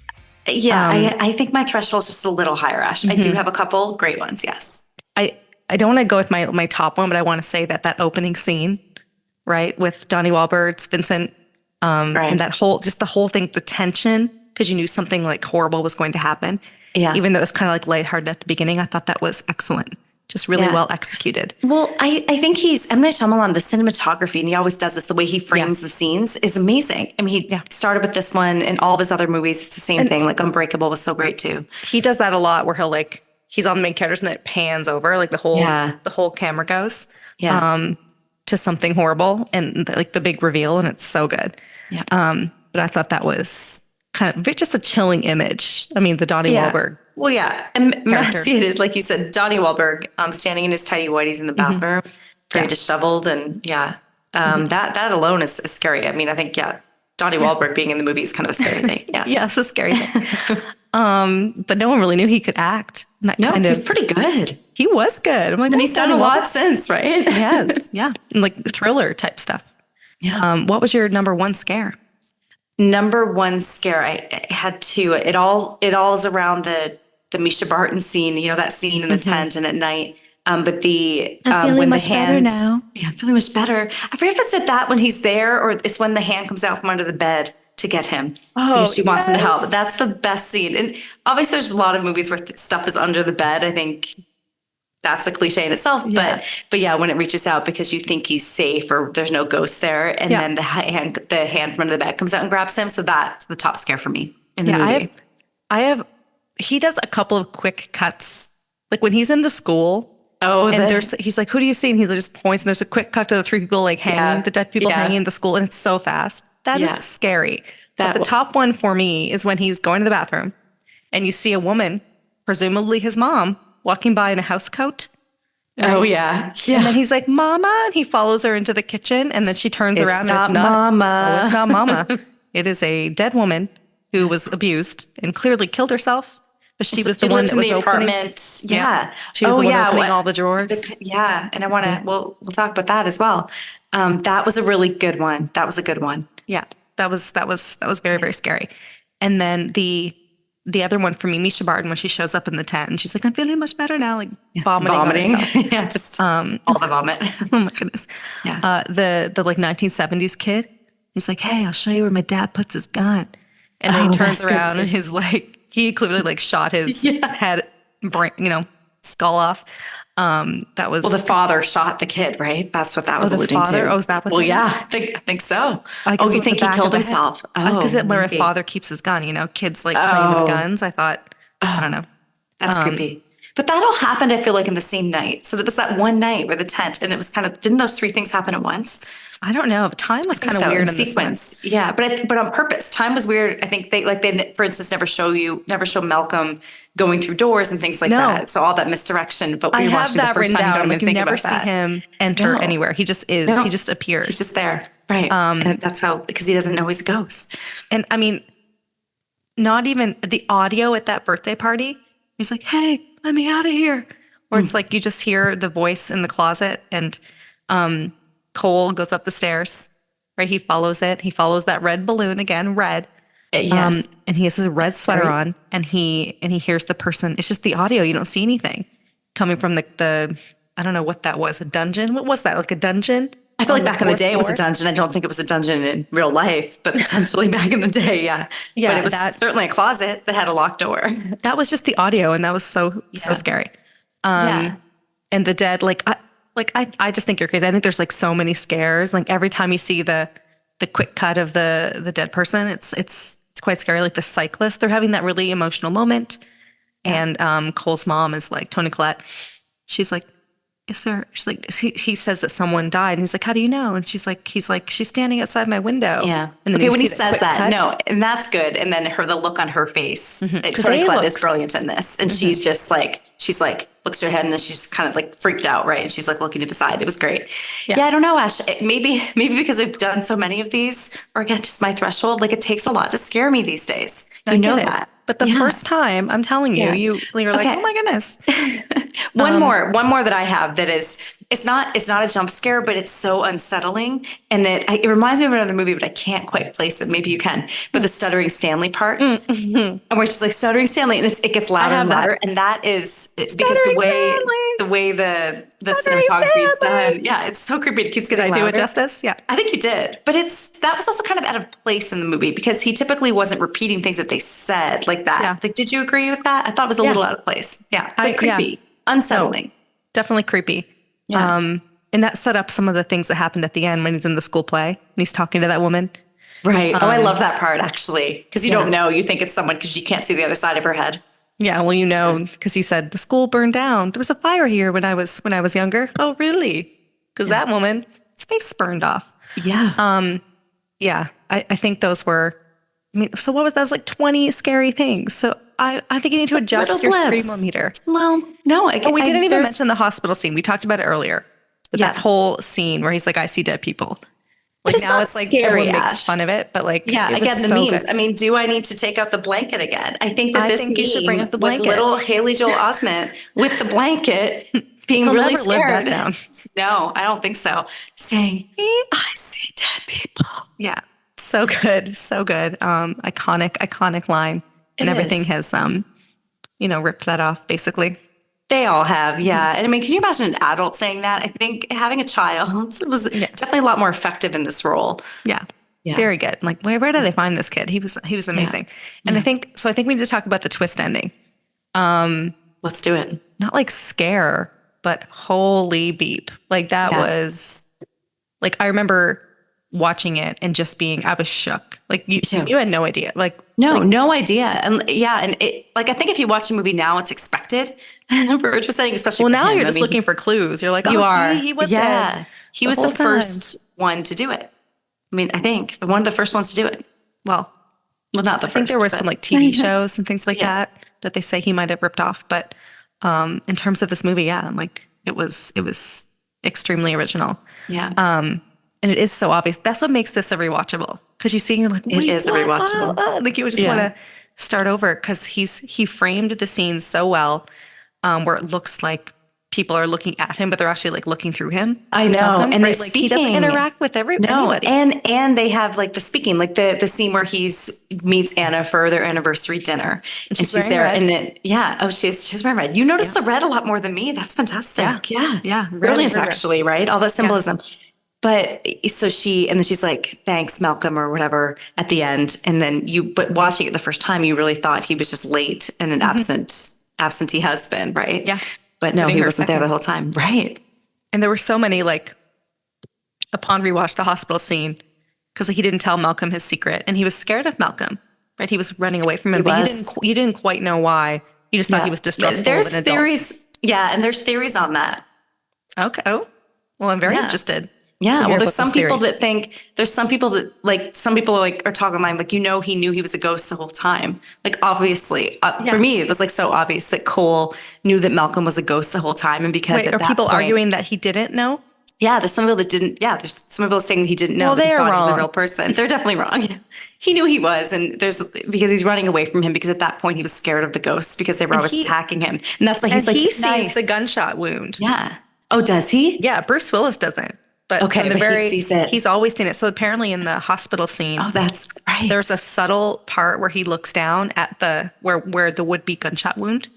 Yeah, I think my threshold is just a little higher, Ash. I do have a couple great ones, yes. I don't want to go with my top one, but I want to say that opening scene, right, with Donnie Wahlberg's Vincent, right. And the whole thing, the tension, because you knew something horrible was going to happen. Yeah. Even though it was kind of like lighthearted at the beginning, I thought that was excellent. Just really well executed. Well, I think M. Night Shyamalan, the cinematography, and he always does this, the way he frames the scenes is amazing. I mean, he started with this one and all of his other movies, it's the same thing. Like Unbreakable was so great too. He does that a lot where he'll like, he's on the main characters and it pans over, like the whole camera goes to something horrible and like the big reveal, and it's so good. Yeah. But I thought that was kind of just a chilling image. I mean, the Donnie Wahlberg. Well, emaciated, like you said, Donnie Wahlberg, standing in his tidy whities in the bathroom, very disheveled, and that alone is scary. I mean, I think Donnie Wahlberg being in the movie is kind of a scary thing. Yeah, it's a scary thing. But no one really knew he could act. He's pretty good. He was good. I'm like, and he's done a lot since, right? He has, and like thriller type stuff. Yeah. What was your number one scare? Number one scare, I had two. It all is around the Misha Barton scene, that scene in the tent and at night. But I'm feeling much better now. Yeah, I'm feeling much better. I forget if it's at that when he's there or it's when the hand comes out from under the bed to get him. Because she wants him to help. But that's the best scene. And obviously there's a lot of movies where stuff is under the bed. I think that's a cliche in itself. Yeah. But when it reaches out because you think he's safe or there's no ghost there, and then the hand from under the bed comes out and grabs him. So that's the top scare for me in the movie. He does a couple of quick cuts. Like when he's in the school. He's like, who do you see? And he just points and there's a quick cut to the three people like hanging, the dead people hanging in the school. And it's so fast. That is scary. But the top one for me is when he's going to the bathroom and you see a woman, presumably his mom, walking by in a house coat. Right? Oh, yeah. And then he's like, Mama. And he follows her into the kitchen. And then she turns around. And it's not Mama. Oh, it's not Mama. It is a dead woman who was abused and clearly killed herself. But she was the one that was in the opening. Apartment. Yeah. She was the one opening all the drawers. And I want to, we'll talk about that as well. That was a really good one. That was a good one. Yeah. That was very, very scary. And then the other one for me, Misha Barton, when she shows up in the tent and she's like, I'm feeling much better now, like vomiting. Just all the vomit. Oh my goodness. Yeah. The like 1970s kid, he's like, hey, I'll show you where my dad puts his gun. And then he turns around and he's like, he clearly like shot his head, brain, skull off. That was the father shot the kid, right? That's what that was alluding to. Oh, is that what? Well, yeah, I think so. You think he killed himself? Because where a father keeps his gun, kids like playing with guns. I thought, I don't know. That's creepy. But that all happened, I feel like, in the same night. So there was that one night where the tent, and it was didn't those three things happen at once? I don't know. Time was kind of weird in sequence. Yeah, but on purpose. Time was weird. I think they for instance, never show Malcolm going through doors and things like that. So all that misdirection. But we watched it the first time. You don't even think about that. You never see him enter anywhere. He just is. He just appears. He's just there. Right. And that's how, because he doesn't know he's a ghost. And I mean, not even the audio at that birthday party. He's like, hey, let me out of here. Or it's like you just hear the voice in the closet and Cole goes up the stairs, right? He follows it. He follows that red balloon again, red. Yes. And he has his red sweater on and he hears the person. It's just the audio. You don't see anything coming from the I don't know what that was. A dungeon? What was that? Like a dungeon? I feel like back in the day it was a dungeon. I don't think it was a dungeon in real life, but potentially back in the day, yeah. Yeah. But it was certainly a closet that had a locked door. That was just the audio, and that was so scary. And the dead, I just think you're crazy. I think there's like so many scares. Like every time you see the quick cut of the dead person, it's quite scary. Like the cyclist, they're having that really emotional moment. And Cole's mom is like, Toni Collette, she's like, he saas that someone died. And he's like, how do you know? And he's like, she's standing outside my window. Yeah. And okay, when he says that, no, and that's good. And then the look on her face, Toni Collette is brilliant in this. And she's just like, looks at her head and then she's kind of like freaked out, right? And she's like looking to the side. It was great. Yeah, I don't know, Ash. Maybe because I've done so many of these, or again, just my threshold, like it takes a lot to scare me these days. You know that. But the first time, I'm telling you, you're like, oh my goodness. One more that I have that is, it's not a jump scare, but it's so unsettling. And it reminds me of another movie, but I can't quite place it. Maybe you can. But the Stuttering Stanley part. And where she's like, Stuttering Stanley, and it gets louder and louder. And that is because the way the Henry cinematography is Stanley! done. Yeah, it's so creepy. It keeps Did getting I do it louder. justice? Yeah. I think you did, but that was also kind of out of place in the movie because he typically wasn't repeating things that they said like that. Yeah. Like, did you agree with that? I thought it was a little out of place. Yeah, but creepy, unsettling. No, definitely creepy. Yeah. And that set up some of the things that happened at the end when he's in the school play and he's talking to that woman. Right. Oh, I love that part actually because you don't know. You think it's someone because you can't see the other side of her head. Yeah, well, because he said the school burned down. There was a fire here when I was younger. Oh, really? Because that woman, his face burned off. Yeah. Yeah, I think those were. I mean, so what was that? Was like 20 scary things. So I think you need to adjust your screamometer. Well, no, We didn't even mention the hospital scene. We talked about it earlier. But that whole scene where he's like, "I see dead people." Like it's now, it's like scary, everyone makes fun of it, but like again, the so memes. good. I mean, do I need to take out the blanket again? I think that this you should bring meme up the with blanket. little Haley Joel Osment with the blanket being He'll really never live scared. that down. No, I don't think so. Saying, "I see dead people." Yeah, so good, so good. Iconic line, and everything has ripped that off basically. They all have, yeah. And I mean, can you imagine an adult saying that? I think having a child was definitely a lot more effective in this role. Yeah. Very good. Like, where did they find this kid? He was amazing. And I think we need to talk about the twist ending. Let's do it. Not like scare, but holy beep. Like that was like, I remember watching it and just I was shook. Like you had no idea. Like, no idea. And and it, like, I think if you watch a movie now, it's expected. For just saying, especially well, now you're just looking for clues. You're like, you are. See, he was dead. He was the first one to do it. I mean, I think one of the first ones to do it. Well, not the first. I think there were some like TV shows and things like that they say he might have ripped off. But in terms of this movie, like it was extremely original. Yeah. And it is so obvious. That's what makes this a rewatchable. Because you see, and you're like, wait, it is a rewatchable. Like you would just want to start over because he framed the scene so well, where it looks like people are looking at him, but they're actually like looking through him. I know, and right? Like he doesn't interact with anybody. And they have like the speaking, like the scene where meets Anna for their anniversary dinner, and she's there, red. And she's wearing red. You notice the red a lot more than me. That's fantastic. Yeah, brilliant actually, right? All that symbolism. But so then she's like, "Thanks, Malcolm," or whatever at the end, and then but watching it the first time, you really thought he was just late and an absentee husband, right? Yeah. But no, he wasn't there the whole time. Right. And there were so many, like, upon rewatch, the hospital scene, because he didn't tell Malcolm his secret, and he was scared of Malcolm, right? He was running away from him, but you didn't quite know why. You just thought he was distrustful of an adult. Theories, and there's theories on that. Okay. Oh, well, I'm very interested. Yeah, well, there's some people that are talking online, like, he knew he was a ghost the whole time. Like, obviously, for me, it was like so obvious that Cole knew that Malcolm was a ghost the whole time. And because are people arguing that he didn't know? Yeah, there's some people that didn't. Yeah, there's some people saying that he didn't know. Well, they are wrong. He was a real person. They're definitely wrong. He knew he was, and because he's running away from him because at that point he was scared of the ghosts because they were always attacking him, and that's why he's like, he sees the gunshot wound. Yeah. Oh, does he? Yeah, Bruce Willis doesn't. But he sees it. He's always seen it. So apparently in the hospital scene, that's right. There's a subtle part where he looks down at where the would-be gunshot wound.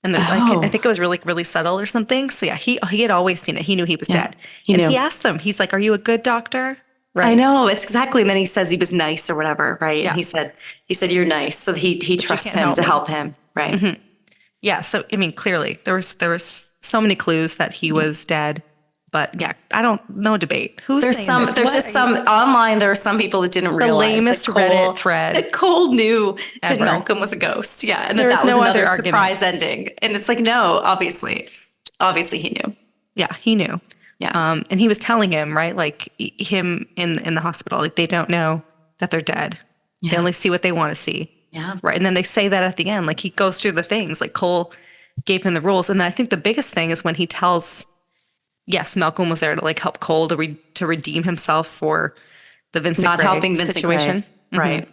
And there's I think it was really subtle or something. So yeah, he had always seen it. He knew he was dead. He asked him, he's like, "Are you a good doctor?" Right. I know, it's exactly. And then he says he was nice or whatever, right? Yeah. And he said you're nice. So he trusts him to help him. Right. Mm-hmm. Yeah. So I mean, clearly there was so many clues that he was dead. But yeah, no debate. There's some online. There are some people that didn't realize the lamest Reddit thread that Cole knew that Malcolm was a ghost. Yeah, and that was another surprise ending. And it's like, no, obviously he knew. Yeah, he knew. Yeah, and he was telling him, right, like him in the hospital, like they don't know that they're dead. Yeah. They only see what they want to see. Yeah, right. And then they say that at the end, like he goes through the things, like Cole gave him the rules, and then I think the biggest thing is when he tells. Yes, Malcolm was there to like help Cole to redeem himself for the Vincent Gray situation, right? Mm-hmm.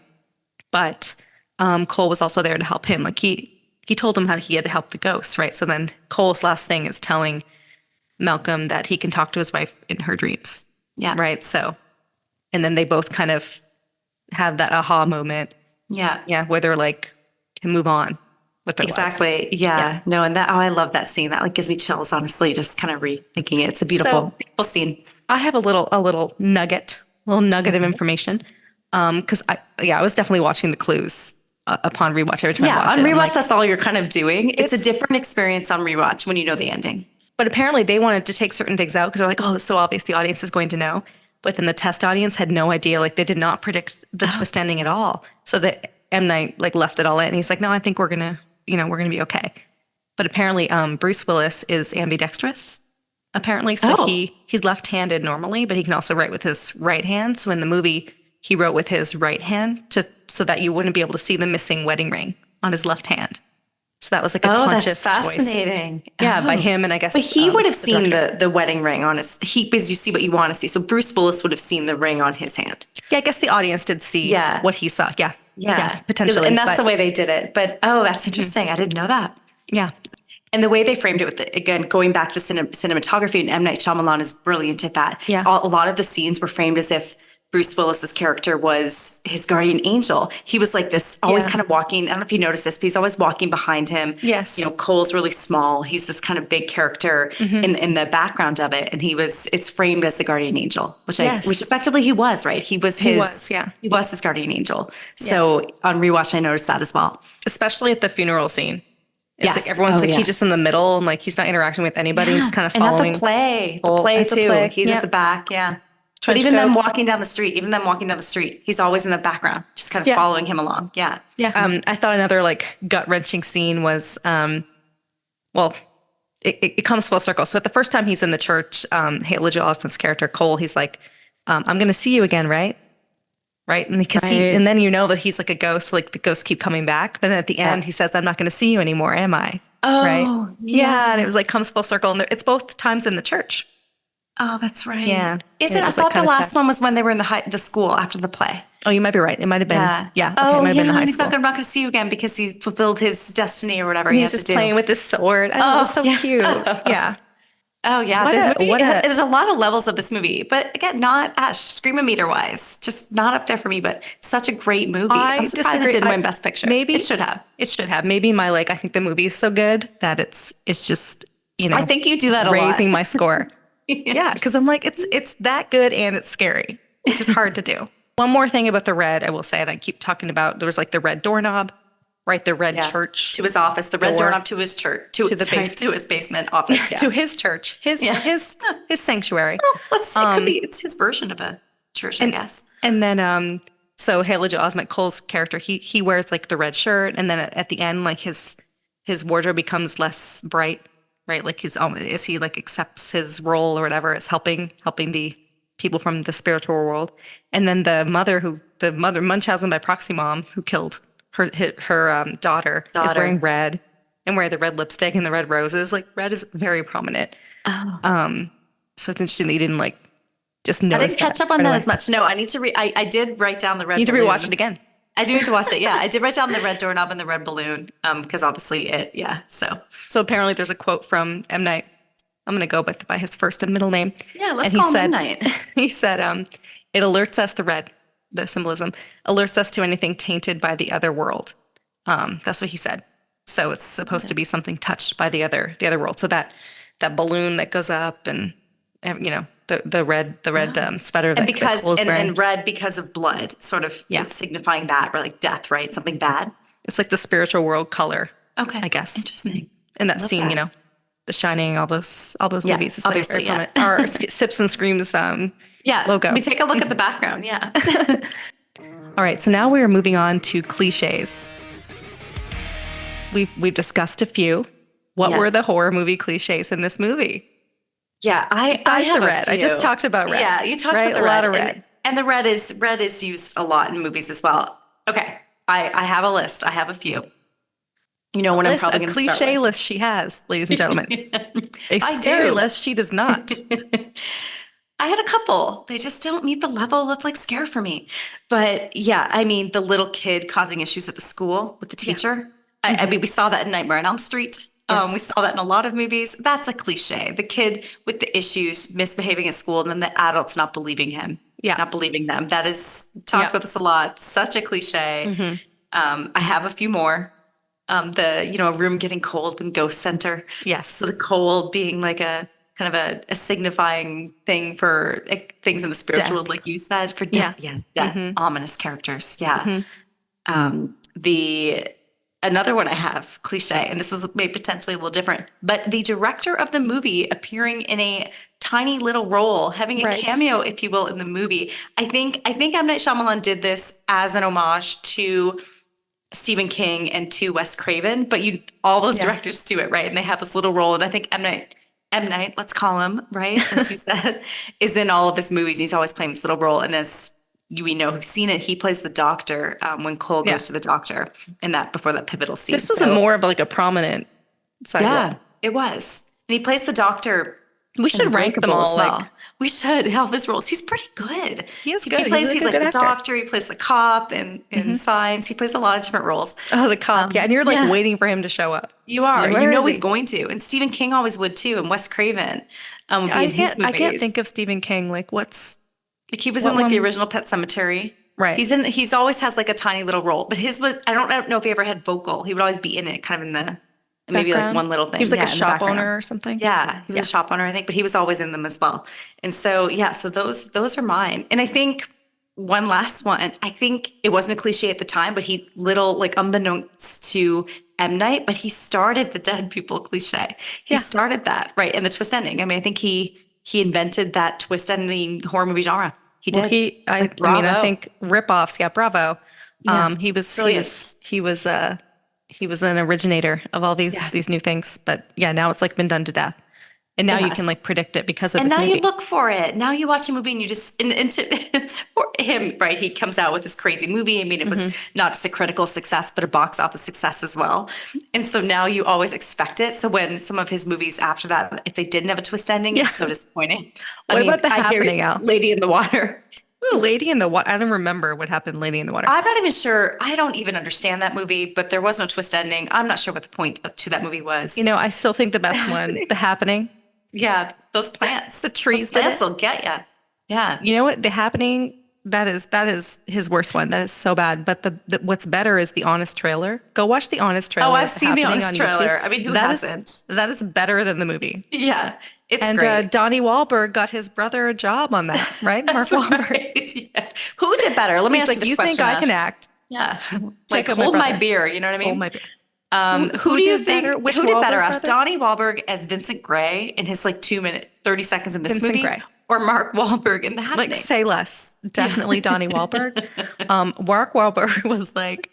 But Cole was also there to help him. Like he told him how he had to help the ghosts, right? So then Cole's last thing is telling Malcolm that he can talk to his wife in her dreams, right? So, and then they both kind of have that aha moment, where they're like, can move on, with their lives. Exactly. Yeah. No, and that, I love that scene. That like gives me chills, honestly, just kind of rethinking it. It's a beautiful, beautiful scene. I have a little nugget of information. Because I was definitely watching the clues upon rewatch every time I watch on it. rewatch, that's all you're kind of doing. It's a different experience on rewatch when you know the ending. But apparently they wanted to take certain things out because they're like, oh, it's so obvious the audience is going to know. But then the test audience had no idea. Like they did not predict the twist ending at all. So that M. Night like left it all in. And he's like, no, I think we're gonna be okay. But apparently Bruce Willis is ambidextrous. Apparently, so he's left-handed normally, but he can also write with his right hand. So in the movie, he wrote with his right hand so that you wouldn't be able to see the missing wedding ring on his left hand. So that was like a conscious that's choice. fascinating. Yeah, by him, and I guess. But he would have seen the wedding ring on his. Because you see what you want to see. So Bruce Willis would have seen the ring on his hand. Yeah, I guess the audience did see what he saw. Yeah, potentially, and that's the way they did it. But that's interesting. I didn't know that. Yeah. And the way they framed it with again, going back to cinematography, and M. Night Shyamalan is brilliant at that. Yeah. A lot of the scenes were framed as if Bruce Willis's character was his guardian angel. He was like this, always kind of walking. I don't know if you noticed this, but he's always walking behind him. Yes. Cole's really small. He's this kind of big character in the background of it. And it's framed as the guardian angel, which effectively he was, right? He was his guardian angel. So on rewatch, I noticed that as well. Especially at the funeral scene. It's like everyone's he's just in the middle and like he's not interacting with anybody. He's just kind of following. And at the play too. He's at the back. Yeah. But even them walking down the street, he's always in the background, just kind of following him along. Yeah. Yeah. I thought another like gut wrenching scene was, it comes full circle. So at the first time he's in the church, Haley Joel Osment's character, Cole, he's like, I'm going to see you again, right? Right. And because and then you know that he's like a ghost, like the ghosts keep coming back. But then at the end, he says, I'm not going to see you anymore, am I? Oh, right. Yeah. And it was like comes full circle. And it's both times in the church. Oh, that's right. Yeah. I thought the last one was when they were in the school after the play. Oh, you might be right. It might have been. Yeah. Okay, it might have been the high he's school. not going to see you again because he fulfilled his destiny or whatever He's just playing with his sword. I know, it was so cute. Yeah. Oh, yeah. There's a lot of levels of this movie, but again, not screamometer wise, just not up there for me, but such a great movie. I'm surprised it didn't win Best Picture. Maybe it should have. It should have. Maybe I think the movie is so good that it's just, I think you do that a lot. Raising my score. Yeah. Cause I'm like, it's that good and it's scary, which is hard to do. One more thing about the red, I will say, and I keep talking about, there was like the red doorknob, right? The red church to his office, the red doorknob to his church, to his basement office, to his church, his sanctuary. Well, let's see, it could be it's his version of a church, I guess. And then, so Haley Joel Osment, Cole's character, he wears like the red shirt, and then at the end, like his wardrobe becomes less bright, right? Like he like accepts his role or whatever as helping the people from the spiritual world. And then the mother Munchausen by proxy mom who killed her daughter is wearing red and wearing the red lipstick and the red roses. Like red is very prominent. Oh. So it's interesting that you didn't like just notice. I didn't catch up on that as much. No, I need to I did write down the red. You need to rewatch it again. I do need to watch it. Yeah, I did write down the red doorknob and the red balloon because obviously So apparently there's a quote from M. Night. I'm going to go by his first and middle name. Yeah, let's call him M. Night. He said, it alerts us, the symbolism, alerts us to anything tainted by the other world. That's what he said. So it's supposed to be something touched by the other world. So that balloon that goes up and, the red sweater that Cole's wearing. And red because of blood, sort of signifying that, or like death, right? Something bad. It's like the spiritual world color. Okay. I guess. Interesting. In that scene, The Shining, all those movies. It's obviously, like our Sips and Screams logo. We take a look at the background, yeah. All right, so now we are moving on to cliches. We've discussed a few. What were the horror movie cliches in this movie? Yeah, I have the red. A few. I just talked about red. Yeah, you talked about the red. A lot of red. And the red is used a lot in movies as well. Okay, I have a list. I have a few. You know what I'm probably going to start with. A cliche list she has, ladies and gentlemen. A scary list she does not. I had a couple. They just don't meet the level of like scare for me. But yeah, I mean, the little kid causing issues at the school with the teacher. Yeah. I mean, we saw that in Nightmare on Elm Street. Yes. We saw that in a lot of movies. That's a cliche. The kid with the issues misbehaving at school and then the adults not believing him. Yeah. Not believing them. That is talked about this a lot. Such a cliche. Mm-hmm. I have a few more. a room getting cold when ghosts enter. Yes. So the cold being like a kind of a signifying thing for like, things in the spiritual, Death. like you said, for death. Yeah, death. Ominous characters. Yeah. The another one I have, cliche, and this is maybe potentially a little different, but the director of the movie appearing in a tiny little role, having a Right. cameo, if you will, in the movie. I think M. Night Shyamalan did this as an homage to Stephen King and to Wes Craven, but all those directors do it, right? And they have this little role, and I think M. Night, let's call him, right, as you said, is in all of his movies. He's always playing this little role, and as we know who've seen it, he plays the doctor when Cole goes to the doctor in that before that pivotal scene. This was more of like a prominent side role. It was, and he plays the doctor. We should rank them all. Like, we should have his roles. He's pretty good. He is good. He's like the doctor. He plays the cop in Signs. He plays a lot of different roles. Oh, the cop. And you're like waiting for him to show up. You are. You know he's going to. And Stephen King always would too. And Wes Craven would be in his movies. I can't think of Stephen King. Like like he was in like the original Pet Sematary. Right. He's always has like a tiny little role. But his was, I don't know if he ever had vocal. He would always be in it, kind of in the maybe like one little thing. He was like a shop owner or something. Yeah, he was a shop owner, I think, but he was always in them as well. And so, so those are mine. And I think one last one, I think it wasn't a cliche at the time, but he like unbeknownst to M. Night, but he started the dead people cliche. He started that, right? And the twist ending. I mean, I think he invented that twist ending horror movie genre. He did. I think ripoffs. Yeah, bravo. Yeah. He was an originator of all these new things, but now it's like been done to death. And now you can like predict it because of this movie. And now you look for it. Now you watch a movie and you just, for him, right, he comes out with this crazy movie. I mean, it was not just a critical success, but a box office success as well. And so now you always expect it. So when some of his movies after that, if they didn't have a twist ending, it's so disappointing. What about The Happening, Al? Lady in the Water. Ooh, Lady in the Water. I don't remember what happened in Lady in the Water. I'm not even sure. I don't even understand that movie, but there was no twist ending. I'm not sure what the point to that movie was. I still think the best one, The Happening. Yeah, those plants. The trees. Those plants will get you. Yeah. You know what? The Happening, that is his worst one. That is so bad. But the what's better is The Honest Trailer. Go watch The Honest Trailer. Oh, I've seen The Honest Trailer. I mean, who hasn't? That is better than the movie. Yeah. It's great. And Donnie Wahlberg got his brother a job on that, right? Mark Wahlberg. Right. Yeah. Who did better? Let me ask you this question. You think I can act? Yeah. Like, hold my beer. You know what I mean? Hold my beer. Who do you think? Better? Who did better? Ask Donnie Wahlberg as Vincent Gray in his like 2-minute, 30 seconds in this Vincent movie, Gray. or Mark Wahlberg in The Happening? Like, say less. Definitely Donnie Wahlberg. Mark Wahlberg was like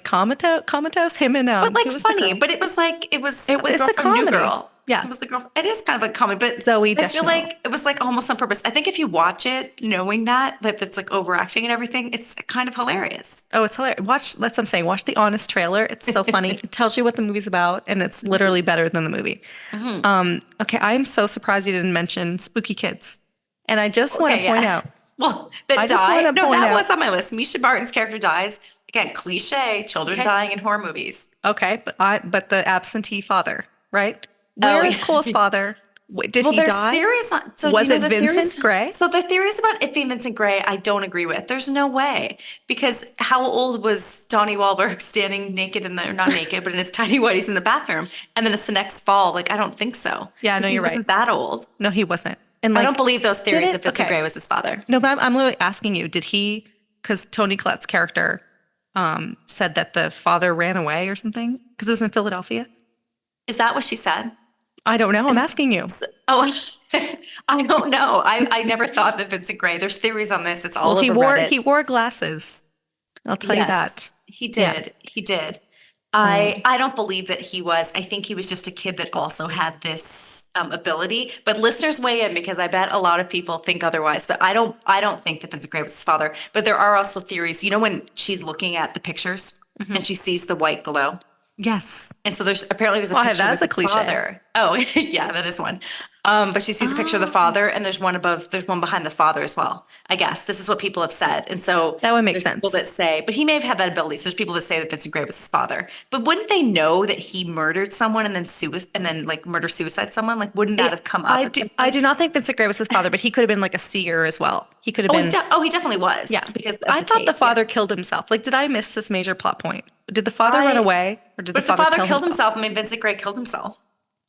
comatose. Him and but like funny. But it was a comedy. New Girl. Yeah, it was the girl. It is kind of like comedy, but Zoe I feel like it was like almost on purpose. I think if you watch it, knowing that it's like overacting and everything, it's kind of hilarious. Oh, it's hilarious. That's what I'm saying. Watch The Honest Trailer. It's so funny. It tells you what the movie's about, and it's literally better than the movie. Okay, I am so surprised you didn't mention Spooky Kids, and I just want to point out. Well, that was on my list. Misha Barton's character dies. Again, cliche, children dying in horror movies. Okay, but the absentee father, right? Where is Cole's father? Did he die? Theories on, so was it Vincent Gray? So the theories about it being Vincent Gray, I don't agree with. There's no way. Because how old was Donnie Wahlberg standing naked not naked, but in his tiny whities in the bathroom? And then it's the next fall. Like, I don't think so. Yeah, no, you're right. He wasn't that old. No, he wasn't. And I don't believe those theories that Vincent Gray was his father. No, but I'm literally asking you, did he, because Toni Collette's character said that the father ran away or something? Because it was in Philadelphia? Is that what she said? I don't know. I'm asking you. I don't know. I never thought that Vincent Gray. There's theories on this. It's all over Reddit. He wore glasses. I'll tell you that. He did. Yeah. He did. I don't believe that he was. I think he was just a kid that also had this ability. But listeners weigh in because I bet a lot of people think otherwise. But I don't think that Vincent Gray was his father. But there are also theories. You know when she's looking at the pictures and she sees the white glow? Yes. And so there's a picture of his father. Oh, yeah, that is one. But she sees a picture of the father, and there's one behind the father as well. I guess this is what people have said, and so that would make sense. People that say, but he may have had that ability. So there's people that say that Vincent Gray was his father, but wouldn't they know that he murdered someone and then like murder-suicide someone? Like, wouldn't that have come up? I do not think Vincent Gray was his father, but he could have been like a seer as well. He could have been. He definitely was. Yeah, because I thought the father killed himself. Like, did I miss this major plot point? did the father run away, or did But the if the father father kill killed himself, I mean, Vincent Gray killed himself.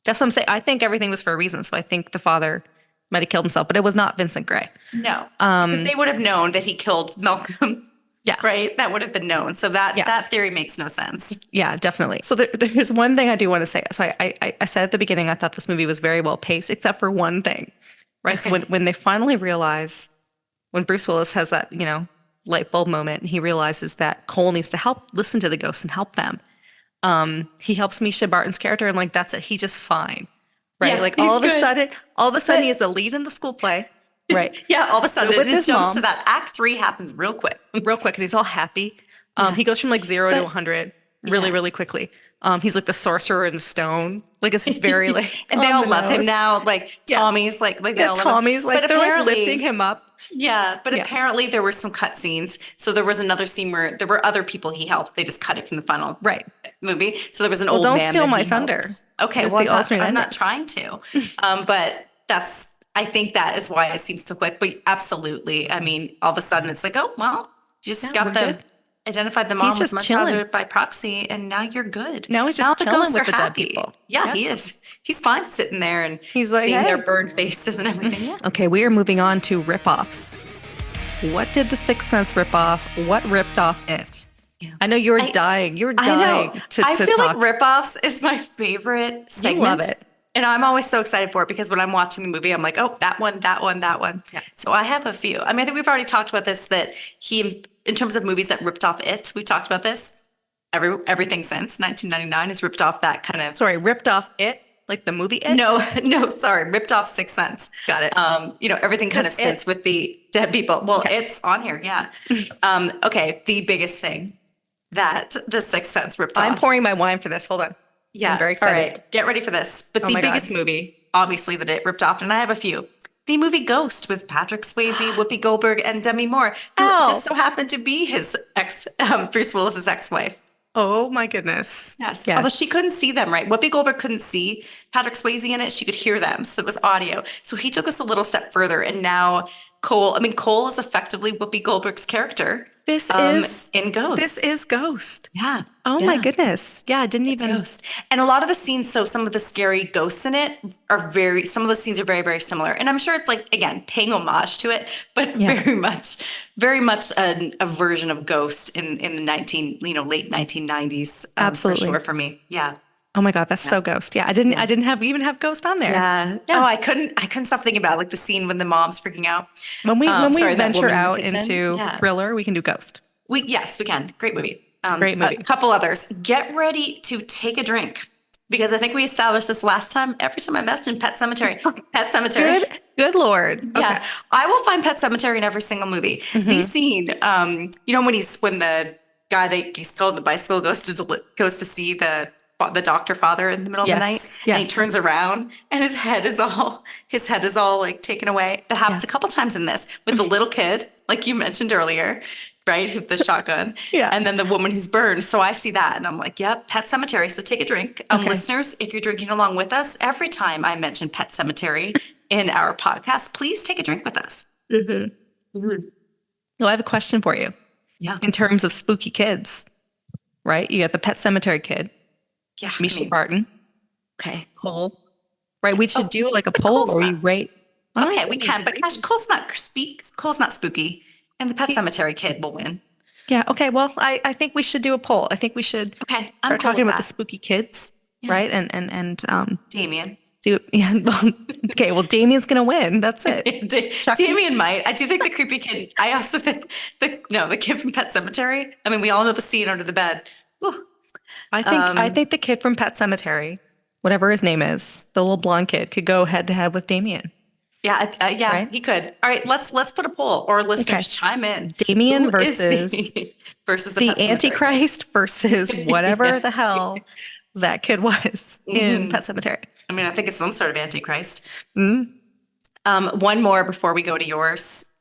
That's what I'm saying. I think everything was for a reason. So I think the father might have killed himself, but it was not Vincent Gray. No, because they would have known that he killed Malcolm. Yeah. Right? That would have been known. So that theory makes no sense. Yeah, definitely. So there's one thing I do want to say. So I said at the beginning, I thought this movie was very well paced, except for one thing, right? So when they finally realize, when Bruce Willis has that, light bulb moment, and he realizes that Cole needs to listen to the ghosts and help them. He helps Misha Barton's character, and like, that's it. He's just fine. Right? Yeah, like he's all of a good. sudden he is the lead in the school play. Right. Yeah, all of a sudden with it his jumps mom. to that. Act 3 happens real quick. Real quick, and he's all happy. He goes from like 0 to 100 really quickly. He's like the sorcerer in stone. Like, it's just very like, and they all love him now. Like Tommy's like they all love him. Tommy's like, But they're like apparently- lifting him up. Yeah, but apparently there were some cut scenes. So there was another scene where there were other people he helped. They just cut it from the final movie. So there was an old don't man. steal that my he thunder. helped. Okay, with well, the I'm alternate not endings. trying to. But I think that is why it seems so quick. But absolutely, I mean, all of a sudden it's like, oh, well, you just got them. good. Identified the mom He's with just chilling. Munchausen by proxy, and now you're good. Now he's just the chilling ghosts with are the dead happy. people. Yeah, Yeah. he is. He's fine sitting there and He's like, seeing hey. their burned faces and everything. Okay, we are moving on to rip-offs. What did The Sixth Sense rip off? What ripped off it? Yeah. I know you were dying. You were I dying know. to I feel talk. like ripoffs is my favorite segment. You love it. And I'm always so excited for it because when I'm watching the movie, I'm like, oh, that one. Yeah. So I have a few. I mean, I think we've already talked about this, that in terms of movies that ripped off it, we talked about this. Everything since 1999 has ripped off that kind of. Sorry, ripped off it? Like the movie It? No, sorry. Ripped off Sixth Sense. Got it. Everything kind of Because since with the dead people. Well, it's on here. Yeah. Okay. The biggest thing that the Sixth Sense ripped off. I'm pouring my wine for this. Hold on. Yeah. I'm very excited. All right. Get ready for this. But Oh the my God. biggest movie, obviously, that it ripped off, and I have a few. The movie Ghost with Patrick Swayze, Whoopi Goldberg, and Demi Moore, who just so happened to be his Bruce Willis's ex-wife. Oh my goodness. Yes. Although she couldn't see them, right? Whoopi Goldberg couldn't see Patrick Swayze in it. She could hear them. So it was audio. So he took us a little step further. And now Cole is effectively Whoopi Goldberg's character. This is in Ghost. This is Ghost. Yeah. Oh my goodness. Yeah, I didn't even. Ghost. And a lot of the scenes, so some of the scary ghosts in it some of those scenes are very, very similar. And I'm sure it's like, again, paying homage to it, but very much a version of Ghost in the late 1990s. Absolutely. For sure for me. Yeah. Oh my God, that's so Ghost. Yeah, I didn't even have Ghost on there. Yeah. Oh, I couldn't stop thinking about it, like the scene when the mom's freaking out. When we that venture woman in the out kitchen. into Yeah. thriller, we can do Ghost. Yes, we can. Great movie. Great movie. A couple others. Get ready to take a drink, because I think we established this last time. Every time I mentioned Pet Sematary. Pet Sematary. Good Lord. Yeah, Okay. I will find Pet Sematary in every single movie. The scene, when the guy that he stole the bicycle goes to see the doctor father in the middle of the night, and he turns around and his head is all like taken away. That happens a couple times in this with the little kid, like you mentioned earlier, right? With the shotgun, and then the woman who's burned. So I see that, and I'm like, yep, Pet Sematary. So take a drink, listeners. If you're drinking along with us, every time I mention Pet Sematary in our podcast, please take a drink with us. Well, I have a question for you. Yeah. In terms of spooky kids, right? You got the Pet Sematary kid, Yeah. Misha Barton, Okay. Cole. Right? We should do like a poll where we rate. Okay, we can, but gosh, Cole's not spooky, and the Pet Cemetery kid will win. Yeah. Okay. Well, I think we should do a poll. I think we should Okay, start I'm cool talking with about the that. spooky kids, right? And Damien. do yeah. Well, okay. Well, Damien's gonna win. That's it. Damien might. I do think the creepy kid. I also think the kid from Pet Cemetery. I mean, we all know the scene under the bed. Whew. I think the kid from Pet Cemetery, whatever his name is, the little blonde kid, could go head to head with Damien. Yeah, Right? he could. All right, let's put a poll, or listeners chime in. Damien Who is versus versus the Pet Sematary. Antichrist versus whatever the hell that kid was in Pet Cemetery. I mean, I think it's some sort of Antichrist. Mm. One more before we go to yours.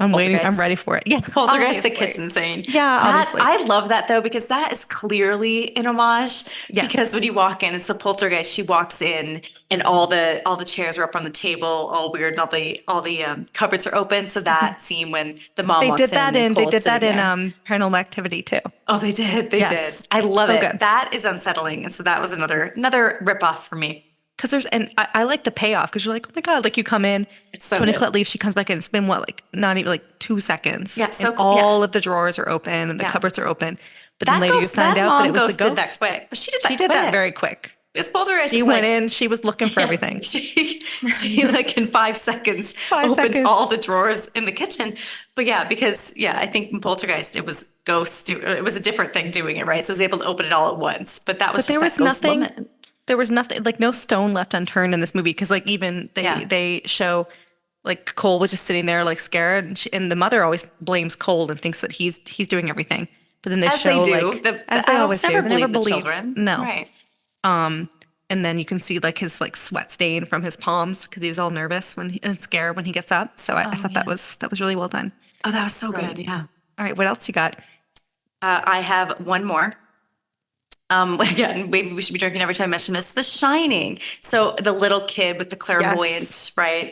I'm waiting. I'm Poltergeist. ready for it. Yeah. Poltergeist, the obviously. kitchen scene. Yeah, obviously. I love that though, because that is clearly an homage. Yes. Because when you walk in, it's a Poltergeist. She walks in, and all the chairs are up on the table, all weird, and all the cupboards are open. So that scene when the mom They walks did that and in. They Cole's did that sitting in there. Paranormal Activity too. Oh, they did. They Yes. did. I love So it. good. That is unsettling, and so that was another ripoff for me. Because I like the payoff because you're like, oh my God, like you come in, It's so Tony new. Collette leaves, she comes back in, it's been what, like not even like 2 seconds. Yeah, so and cool. Yeah. all of the drawers are open and the Yeah. cupboards are open. But then That later you ghost, find that out mom that it was ghost the did ghost. that quick, but she did that She did quick. that very quick. This Poltergeist She is went like, in, she was looking for everything. she like in 5 seconds 5 opened seconds. all the drawers in the kitchen. But yeah, because I think in Poltergeist it was ghost. It was a different thing doing it, right? So it was able to open it all at once. But that was But just there was that ghost nothing. woman. There was nothing, like no stone left unturned in this movie because like even Yeah. they show like Cole was just sitting there like scared and the mother always blames Cole and thinks that he's doing everything. But then they As show they do. like The as they always adults do. never They never believe the believe children. No. Right. And then you can see like his like sweat stain from his palms because he was all nervous and scared when he gets up. So I thought yeah. that was really well done. Oh, that was so good. Yeah. All right, what else you got? I have one more. Again, maybe we should be drinking every time I mention this. The Shining. So the little kid with the clairvoyant, Yes. right?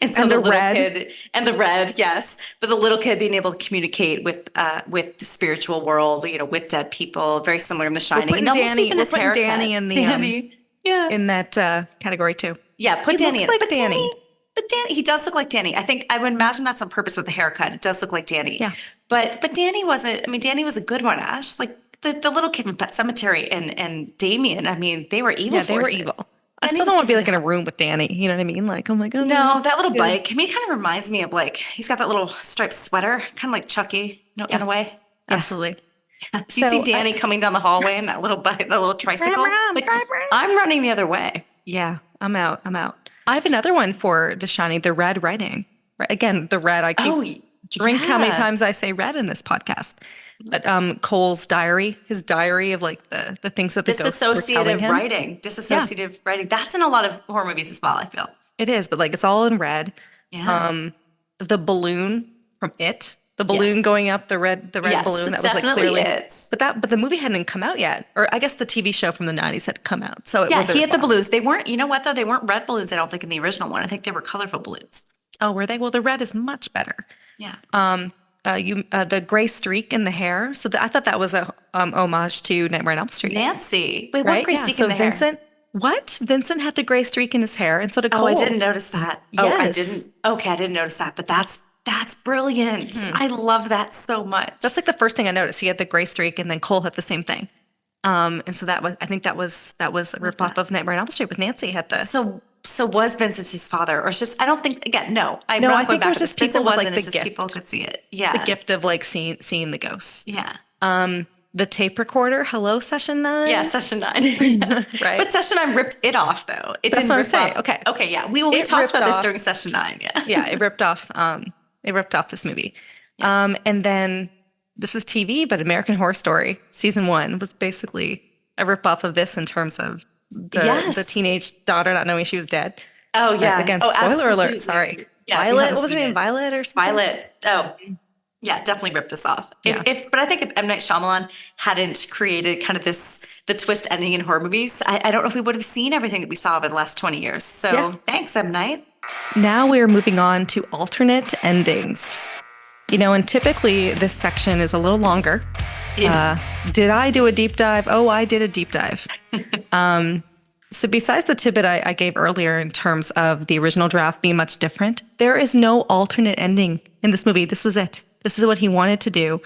And so And the the little red. kid and the red, yes. But the little kid being able to communicate with the spiritual world, with dead people, very similar in The Shining. putting And almost Danny- even we're his putting haircut. Danny in the, Danny. Yeah. In that category too. Yeah, put He Danny looks in. like But Danny. But Danny, he does look like Danny. I think I would imagine that's on purpose with the haircut. It does look like Danny. Yeah. But Danny wasn't. I mean, Danny was a good one, Ash. Like the little kid from Pet Cemetery and Damien. I mean, they were evil. Yeah, they were forces. evil. I Danny still was don't want to be different like in a room with Danny. You know what I mean? Like I'm like, oh No, that little yeah. bike. I mean, it kind of reminds me of like he's got that little striped sweater, kind of like Chucky, in a way. Yeah. Absolutely. You So, see Danny coming down the hallway in that little bike, that little tricycle. Ram, Like, ram, ram. I'm running the other way. Yeah, I'm out. I have another one for The Shining, the red writing. Right, again, the red. I keep drink how many yeah. times I say red in this podcast. But Cole's diary, his diary of like the things that the ghosts were telling Disassociative him. writing. Disassociative writing. That's in a lot of horror movies as well, I feel. It is, but like it's all in red. Yeah. The balloon from It, the balloon Yes. going up, the red Yes, balloon that was like definitely clearly It. But the movie hadn't come out yet, or I guess the TV show from the 90s had come out, so it Yeah, was. he had the balloons. They weren't, you know what though? They weren't red balloons, I don't think, in the original one. I think they were colorful balloons. Oh, were they? Well, the red is much better. Yeah. The gray streak in the hair. So I thought that was a homage to Nightmare on Elm Street. Nancy. Wait, right? what gray Yeah, streak so in the hair? Vincent. What? Vincent had the gray streak in his hair, and so did Cole. Oh, I didn't notice that. Oh, I Yes. didn't. Okay, I didn't notice that, but that's brilliant. I love that so much. That's like the first thing I noticed. He had the gray streak, and then Cole had the same thing. And so I think that was a ripoff of Nightmare on Elm Street with Nancy had the. So was Vincent his father, or it's just? I don't think. Again, no. I'm No, not I going think it back was to this. just people Vincent with, like, wasn't. the It's just gift. people could see it. Yeah. the gift of like seeing the ghosts. Yeah. The tape recorder. Hello, session 9. Yeah, session 9. Right. But session 9 ripped it off though. It That's didn't what I'm rip saying. off. Okay. Okay, yeah. We It talked ripped about this off- during session 9. Yeah. Yeah, it ripped off. It ripped off this movie. And then this is TV, but American Horror Story season 1 was basically a ripoff of this in terms of the teenage daughter not knowing she was dead. Oh yeah. Again, Oh, spoiler alert. absolutely. Sorry. Yeah, if you Violet. haven't What was her seen name? it. Violet or something? Violet. Oh, yeah, definitely ripped this off. Yeah. But I think if M. Night Shyamalan hadn't created kind of the twist ending in horror movies, I don't know if we would have seen everything that we saw over the last 20 years. So Yeah. thanks, M. Night. Now we're moving on to alternate endings. And typically this section is a little longer. Yeah. Did I do a deep dive? Oh, I did a deep dive. So besides the tidbit I gave earlier in terms of the original draft being much different, there is no alternate ending in this movie. This was it. This is what he wanted to do.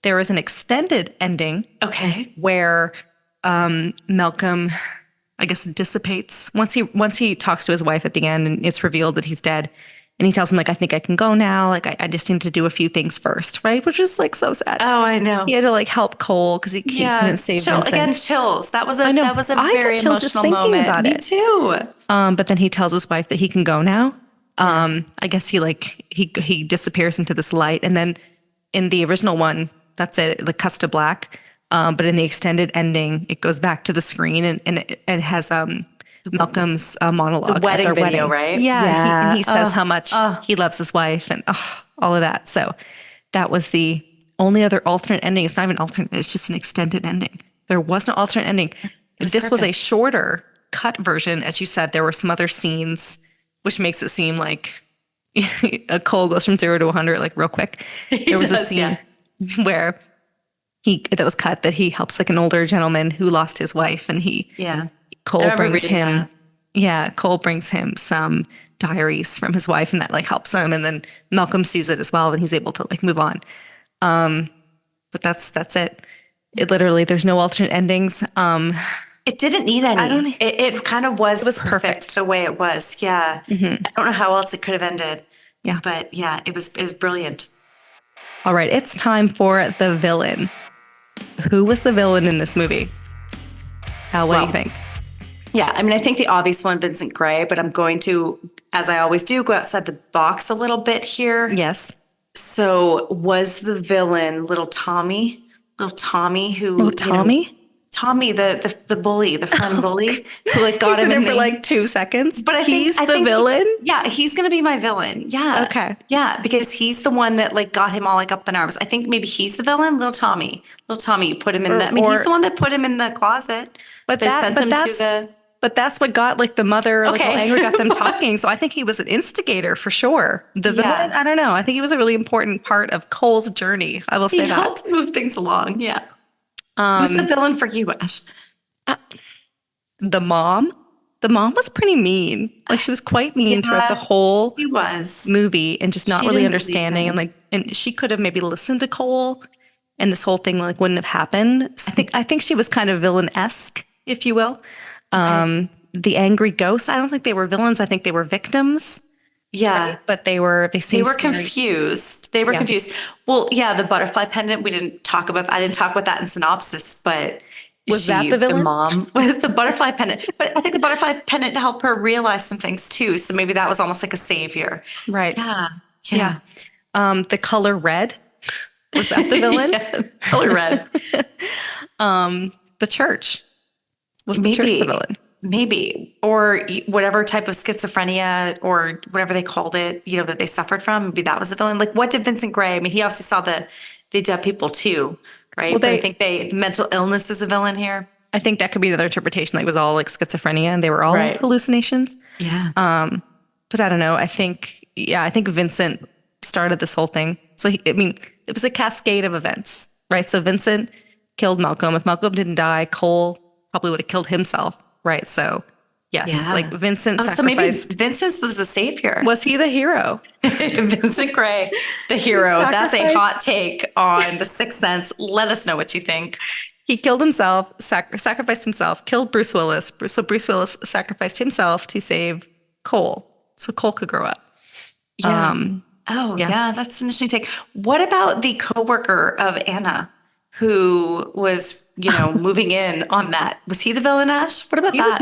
There is an extended ending Okay. where Malcolm, I guess, dissipates once he talks to his wife at the end, and it's revealed that he's dead. And he tells him, like, I think I can go now. Like, I just need to do a few things first, right? Which is like so sad. Oh, I know. He had to like help Cole because he couldn't save Vincent. Again, chills. That was a know. that was a I got very chills just emotional thinking moment. about Me it. too. But then he tells his wife that he can go now. I guess he disappears into this light, and then in the original one, that's it. It cuts to black. But in the extended ending, it goes back to the screen, and it has Malcolm's monologue The at their wedding video, wedding. right? Yeah, Yeah. he says how much he loves his wife and all of that. So that was the only other alternate ending. It's not even alternate. It's just an extended ending. There was no alternate ending. This was a shorter cut version. As you said, there were some other scenes, which makes it seem like a Cole goes from 0 to 100 like real quick. There was a scene where that was cut that he helps like an older gentleman who lost his wife, and Cole brings him Cole brings him some diaries from his wife, and that like helps him, and then Malcolm sees it as well, and he's able to like move on. But that's it. It literally, there's no alternate endings. It didn't need any. It kind of was. It was perfect the way it was. Yeah. I don't know how else it could have ended. Yeah. But yeah, it was brilliant. All right, it's time for the villain. Who was the villain in this movie? Hal, what do you think? Yeah, I mean, I think the obvious one, Vincent Gray, but I'm going to, as I always do, go outside the box a little bit here. Yes. So was the villain little Tommy? Little Tommy who... Little Tommy? Tommy, the bully, the friend bully, who like got him in for like 2 seconds. But he's the villain? Yeah, he's going to be my villain. Yeah. Okay. Yeah, because he's the one that like got him all like up in arms. I think maybe he's the villain, little Tommy. Little Tommy, you put him in he's the one that put him in the closet. But that's what got like the mother like all angry, got them talking. So I think he was an instigator for sure. The villain, I don't know. I think he was a really important part of Cole's journey. I will say that. He helped move things along. Yeah. Who's the villain for you, Ash? The mom. The mom was pretty mean. Like she was quite mean throughout the whole movie, and just not really understanding. And she could have maybe listened to Cole, and this whole thing like wouldn't have happened. I think she was kind of villain-esque, if you will. The angry ghosts. I don't think they were villains. I think they were victims. Yeah, right? But they were confused. They were confused. Well, yeah, the butterfly pendant. We didn't talk about. I didn't talk about that in synopsis, but was that the villain? The mom with the butterfly pendant. But I think the butterfly pendant helped her realize some things too. So maybe that was almost like a savior. Right. Yeah. The color red. Was that the villain? Color red. The church. Was the church the villain? Maybe, or whatever type of schizophrenia or whatever they called it, that they suffered from. Maybe that was the villain. Like, what did Vincent Gray? I mean, he obviously saw the dead people too, right? Well, but I think the mental illness is a villain here. I think that could be another interpretation. Like, it was all like schizophrenia, and they were all hallucinations. Yeah. But I don't know. I think Vincent started this whole thing. So it was a cascade of events, right? So Vincent killed Malcolm. If Malcolm didn't die, Cole probably would have killed himself. Right. So, yes, like Vincent sacrificed. So maybe Vincent was the savior. Was he the hero? Vincent Gray, the hero. That's a hot take on The Sixth Sense. Let us know what you think. He killed himself, sacrificed himself, killed Bruce Willis. So Bruce Willis sacrificed himself to save Cole, so Cole could grow up. Yeah. That's an interesting take. What about the coworker of Anna, who was, moving in on that? Was he the villain, Ash? What about that? He was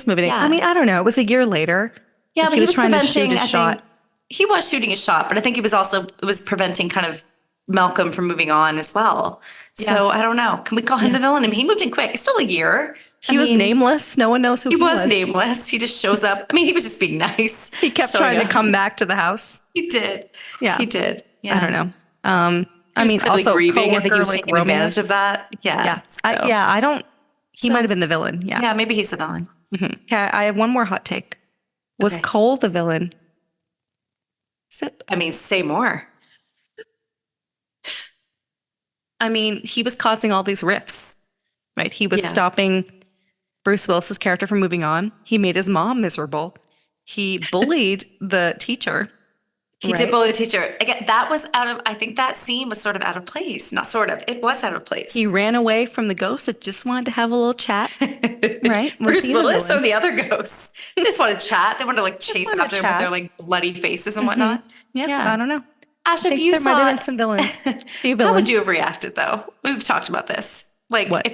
moving in. I mean, I don't know. It was a year later. Yeah, but he was trying to shoot his shot. He was shooting his shot, but I think he was preventing kind of Malcolm from moving on as well. So I don't know. Can we call him the villain? I mean, he moved in quick. It's still a year. He was nameless. No one knows who he was. He was nameless. He just shows up. I mean, he was just being nice. He kept trying to come back to the house. He did. Yeah. He did. Yeah. I don't know. I mean, also grieving. I think he was like taking advantage of that. Yeah. I don't. He might have been the villain. Yeah. Yeah. Maybe he's the villain. Mm-hmm. Okay. I have one more hot take. Was Cole the villain? I mean, say more. I mean, he was causing all these rifts, right? He was stopping Bruce Willis's character from moving on. He made his mom miserable. He bullied the teacher. He did bully the teacher. Again, I think that scene was sort of out of place. Not sort of. It was out of place. He ran away from the ghosts that just wanted to have a little chat. Right? Bruce Willis or the other ghosts? They just wanted to chat. They wanted to like chase after him with their like bloody faces and whatnot. Yeah. I don't know. Ash, if you there saw might have been some villains. How would you have reacted though? We've talked about this. Like what, if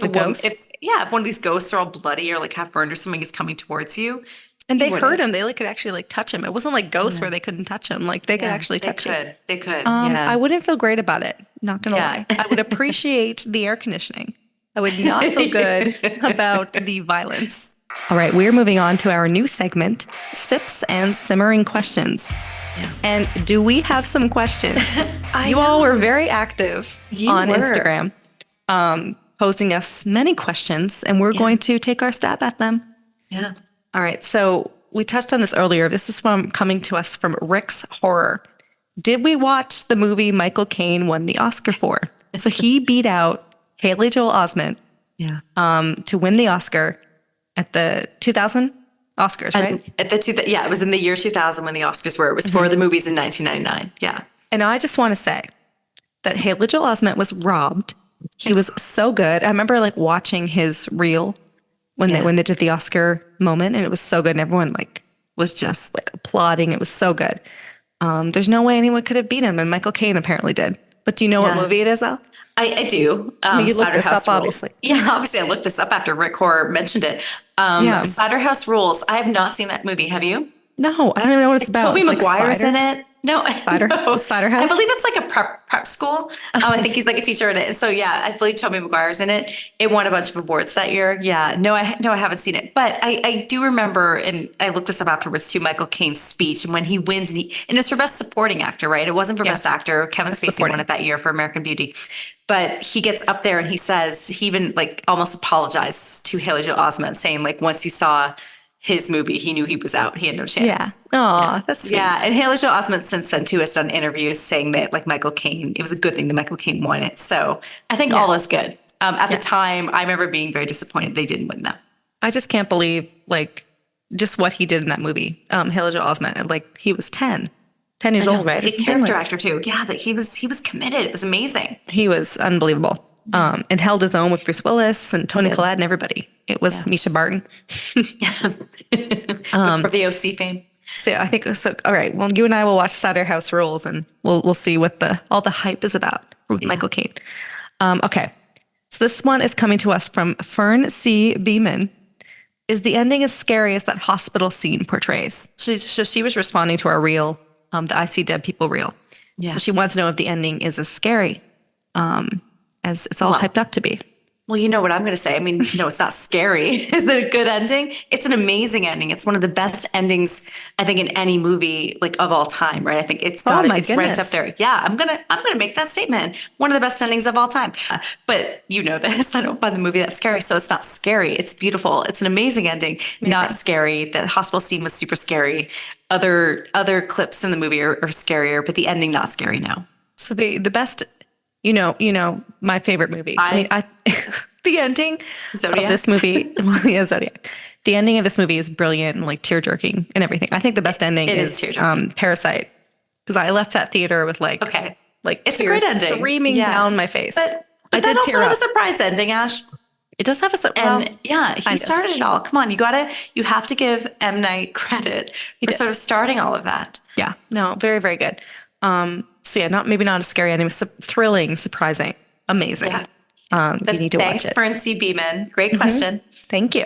if one of these ghosts are all bloody or like half burned or something is coming towards you. And they heard him. They could actually touch him. It wasn't like ghosts where they couldn't touch him. Like they could actually touch him. They could. I wouldn't feel great about it. Not gonna lie. I would appreciate the air conditioning. I would not feel good about the violence. All right, we're moving on to our new segment, Sips and Simmering Questions. And do we have some questions? You all were very active on Instagram, posing us many questions, and we're going to take our stab at them. Yeah. All right, so we touched on this earlier. This is coming to us from Rick's Horror. Did we watch the movie Michael Caine won the Oscar for? So he beat out Haley Joel Osment to win the Oscar at the 2000 Oscars, right? It was in the year 2000 when the Oscars were. It was for the movies in 1999. Yeah. And I just want to say that Haley Joel Osment was robbed. He was so good. I remember like watching his reel when they did the Oscar moment, and it was so good. And everyone like was just like applauding. It was so good. There's no way anyone could have beat him, and Michael Caine apparently did. But do you know what movie it is, Al? I do. You looked this up, obviously. Yeah, obviously I looked this up after Rick Horror mentioned it. Slaughterhouse Rules. I have not seen that movie. Have you? No, I don't even know what it's about. Tobey Maguire's in it. No, Cider House? I believe it's like a prep school. I think he's like a teacher in it. And so I believe Tobey Maguire's in it. It won a bunch of awards that year. Yeah, no, I haven't seen it, but I do remember, and I looked this up afterwards too, Michael Caine's speech, and when he wins, and it's for best supporting actor, right? It wasn't for best actor. Kevin Spacey won it that year for American Beauty. But he gets up there and he says, he even like almost apologized to Haley Joel Osment, saying like once he saw his movie, he knew he was out. He had no chance. Yeah. Oh, that's sweet. Yeah. And Haley Joel Osment since then too has done interviews saying that like Michael Caine, it was a good thing that Michael Caine won it. So I think all is good. At the time, I remember being very disappointed they didn't win that. I just can't believe like just what he did in that movie. Haley Joel Osment, like he was 10 years old, right? He's a character actor too. Yeah, that he was committed. It was amazing. He was unbelievable. And held his own with Bruce Willis and Tony Collette and everybody. It was Misha Barton. For the OC fame. So I think so. All right. Well, you and I will watch Cider House Rules, and we'll see what all the hype is about with Michael Caine. Okay. So this one is coming to us from Fern C. Beeman. Is the ending as scary as that hospital scene portrays? So she was responding to our reel, the I See Dead People reel. Yeah. So she wants to know if the ending is as scary as it's all hyped up to be. Well, you know what I'm going to say. I mean, no, it's not scary. Is it a good ending? It's an amazing ending. It's one of the best endings, I think, in any movie like of all time, right? I think it's ranked up there. Yeah, I'm gonna make that statement. One of the best endings of all time. But you know this. I don't find the movie that scary, so it's not scary. It's beautiful. It's an amazing ending. Not scary. The hospital scene was super scary. Other clips in the movie are scarier, but the ending not scary. No. So the best. You know, my favorite movies. The ending of this movie, Zodiac. The ending of this movie is brilliant and like tear-jerking and everything. I think the best ending is Parasite, because I left that theater with like it's a great ending, streaming down my face. But I did also have a surprise ending, Ash. It does have a surprise. He started it all. Come on, you have to give M. Night credit for sort of starting all of that. Yeah, no, very, very good. So yeah, maybe not a scary ending, but thrilling, surprising, amazing. Yeah. You need to watch it. Thanks, Fern C. Beeman. Great question. Thank you.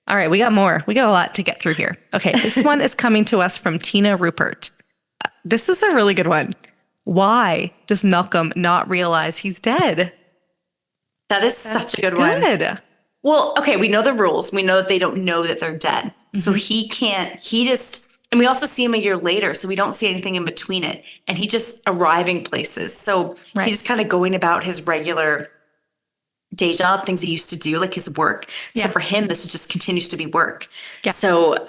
All right, we got more. We got a lot to get through here. Okay, this one is coming to us from Tina Rupert. This is a really good one. Why does Malcolm not realize he's dead? That is such a good one. Well, okay, we know the rules. We know that they don't know that they're dead. So he can't, and we also see him a year later, so we don't see anything in between it. And he just arriving places. So he's just kind of going about his regular day job, things he used to do, like his work. So for him, this just continues to be work. Yeah. So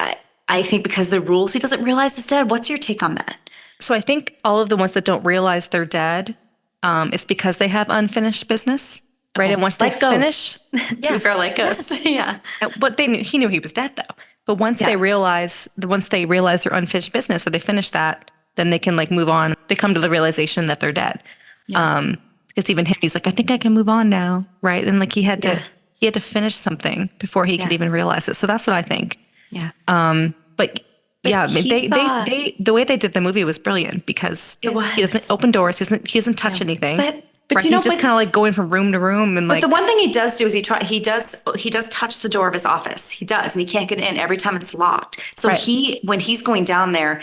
I think because the rules, he doesn't realize he's dead. What's your take on that? So I think all of the ones that don't realize they're dead, it's because they have unfinished business. Right. And once they finish, like Ghost. Yeah. But he knew he was dead though. But once they realize their unfinished business, so they finish that, then they can like move on. They come to the realization that they're dead. Yeah. Because even him, he's like, I think I can move on now, right? And like he had to finish something before he could even realize it. So that's what I think. Yeah. But the way they did the movie was brilliant because he doesn't open doors. He doesn't touch anything. But But He's just kind of like going from room to room and but like. the one thing he does do is he does touch the door of his office. He does, and he can't get in every time it's locked. So when he's going down there,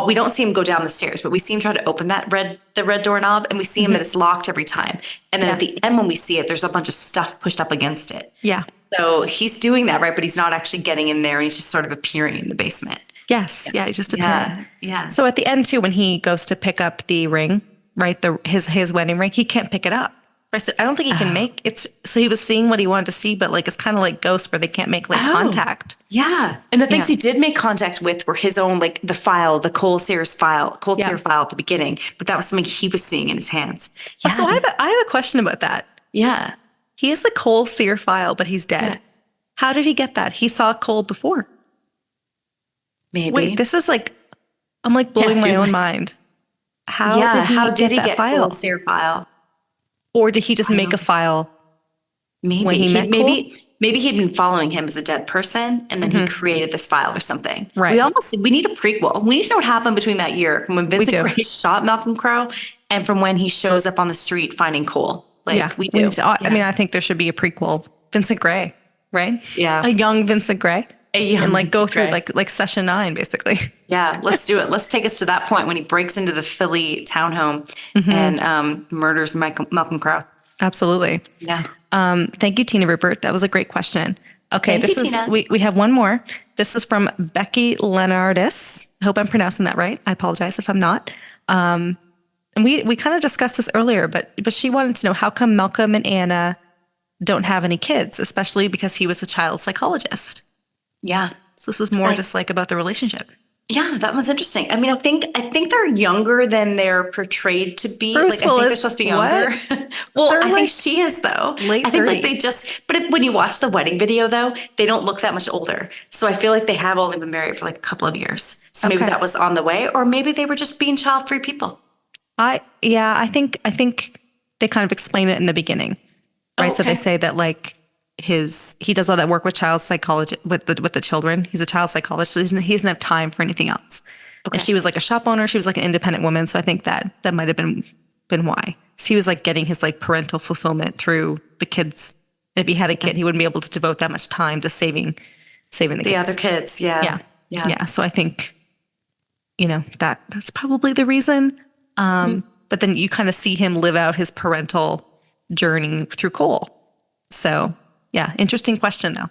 we don't see him go down the stairs, but we see him try to open the red doorknob, and we see him that it's locked every time. And then at the end, when we see it, there's a bunch of stuff pushed up against it. Yeah. So he's doing that, right? But he's not actually getting in there, and he's just sort of appearing in the basement. Yes. Yeah. He's just appearing. Yeah. So at the end too, when he goes to pick up the ring, right, his wedding ring, he can't pick it up. So I don't think he can make it. So he was seeing what he wanted to see, but like it's kind of like Ghost where they can't make like contact. Yeah. And the things he did make contact with were his own, like the Cold Sear file at the beginning. But that was something he was seeing in his hands. Yeah. So I have a question about that. Yeah. He has the Cole Sear file, but he's dead. Yeah. How did he get that? He saw Cole before. Maybe. Wait, this is like, I'm like blowing my own mind. How did he get that file? Cole Sear file? Or did he just make a file? Maybe he'd been following him as a dead person, and then he created this file or something. Right. We need a prequel. We need to know what happened between that year, from when Vincent Gray shot Malcolm Crowe, and from when he shows up on the street finding Cole. We do. I mean, I think there should be a prequel. Vincent Gray, right? Yeah. A young Vincent Gray. And like go through Gray. like session 9, basically. Yeah, let's do it. Let's take us to that point when he breaks into the Philly townhome and murders Malcolm Crowe. Absolutely. Yeah. Thank you, Tina Rupert. That was a great question. Okay, Tina. We have one more. This is from Becky Lenardis. I hope I'm pronouncing that right. I apologize if I'm not. And we kind of discussed this earlier, but she wanted to know how come Malcolm and Anna don't have any kids, especially because he was a child psychologist. Yeah. So this was more just like about the relationship. Yeah, that one's interesting. I mean, I think they're younger than they're portrayed to be. Bruce I think they're supposed to be younger. Well, I think she is though. Late 30s. I think but when you watch the wedding video though, they don't look that much older. So I feel like they have only been married for like a couple of years. So maybe that was on the way, or maybe they were just being child-free people. I think they kind of explain it in the beginning, right? Okay. So they say that like he does all that work with child psychology with the children. He's a child psychologist, so he doesn't have time for anything else. Okay. And she was like a shop owner. She was like an independent woman. So I think that might have been why. So he was like getting his like parental fulfillment through the kids. If he had a kid, he wouldn't be able to devote that much time to saving the kids. Other kids. Yeah. So I think, that's probably the reason. But then you kind of see him live out his parental journey through Cole. So yeah, interesting question though.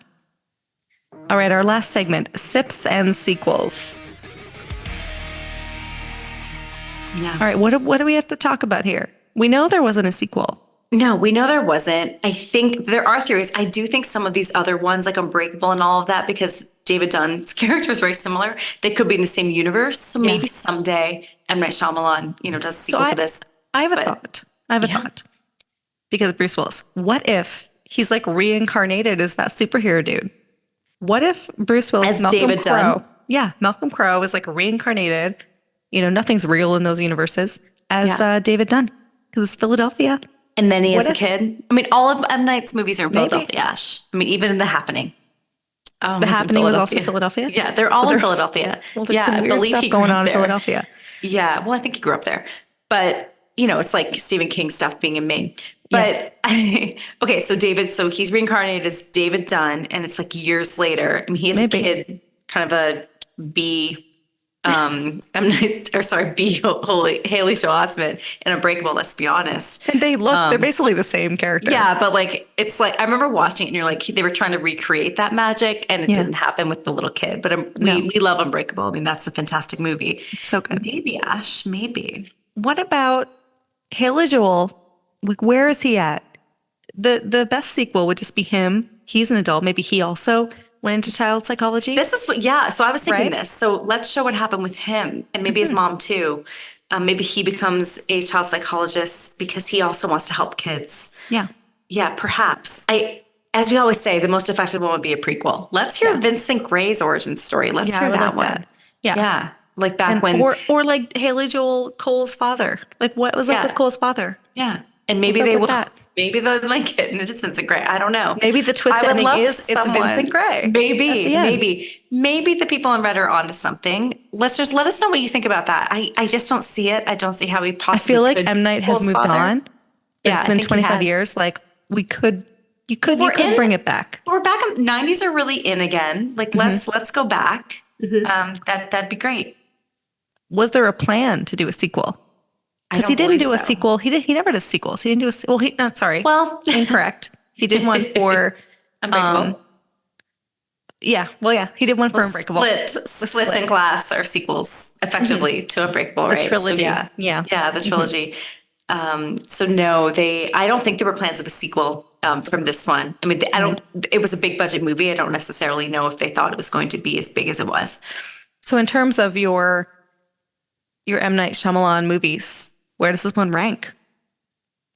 All right, our last segment, sips and sequels. Yeah. All right, what do we have to talk about here? We know there wasn't a sequel. No, we know there wasn't. I think there are theories. I do think some of these other ones, like Unbreakable and all of that, because David Dunn's character is very similar, they could be in the same universe. So maybe someday M. Night Shyamalan, does a sequel to this. I have a thought. Because Bruce Willis, what if he's like reincarnated as that superhero dude? What if Bruce Willis, as David Dunn? Yeah, Malcolm Crowe is like reincarnated. Nothing's real in those universes as David Dunn because it's Philadelphia. And then he has a kid. I mean, all of M. Night's movies are in Philadelphia, Ash. I mean, even The Happening. The Happening was also Philadelphia? Yeah, they're all in Philadelphia. Well, there's some weird stuff going on in Philadelphia. Yeah, well, I think he grew up there. But, it's like Stephen King stuff being in Maine. But, okay, so he's reincarnated as David Dunn, and it's like years later. I mean, he has a kid, kind of a B... Haley Joel Osment in Unbreakable, let's be honest. And they're basically the same characters. Yeah, but it's like, I remember watching it and you're like, they were trying to recreate that magic and it didn't happen with the little kid. But we love Unbreakable. I mean, that's a fantastic movie. So good. Maybe, Ash, maybe. What about Haley Joel? Like, where is he at? The best sequel would just be him. He's an adult. Maybe he also went into child psychology. This is so I was thinking this. So let's show what happened with him and maybe his mom too. Maybe he becomes a child psychologist because he also wants to help kids. Yeah. Yeah, perhaps. As we always say, the most effective one would be a prequel. Let's hear Vincent Gray's origin story. Let's hear that one. Yeah. Yeah. Like back when. Or like Haley Joel Cole's father. Like what was up with Cole's father? Yeah. And maybe they will. Maybe they'll like it and it's Vincent Gray. I don't know. Maybe the twist ending is it's Vincent Gray. Maybe the people on Reddit are onto something. Let us know what you think about that. I just don't see it. I don't see how we possibly. I feel like M. Night has moved on. But Yeah, it's I been think he 25 has. years. Like you could We're in- bring it back. We're back. 90s are really in again. Like let's go back. That'd be great. Was there a plan to do a sequel? I Because he don't didn't do believe a so. sequel. He never did sequels. He didn't do a well. He not sorry. Well, Incorrect. He did one for Unbreakable. yeah. Well, yeah. He did one for Unbreakable. Split and Glass are sequels effectively to Unbreakable, The right? trilogy. So, Yeah. the trilogy. So no, I don't think there were plans of a sequel from this one. I mean, I don't. It was a big budget movie. I don't necessarily know if they thought it was going to be as big as it was. So in terms of your M. Night Shyamalan movies, where does this one rank?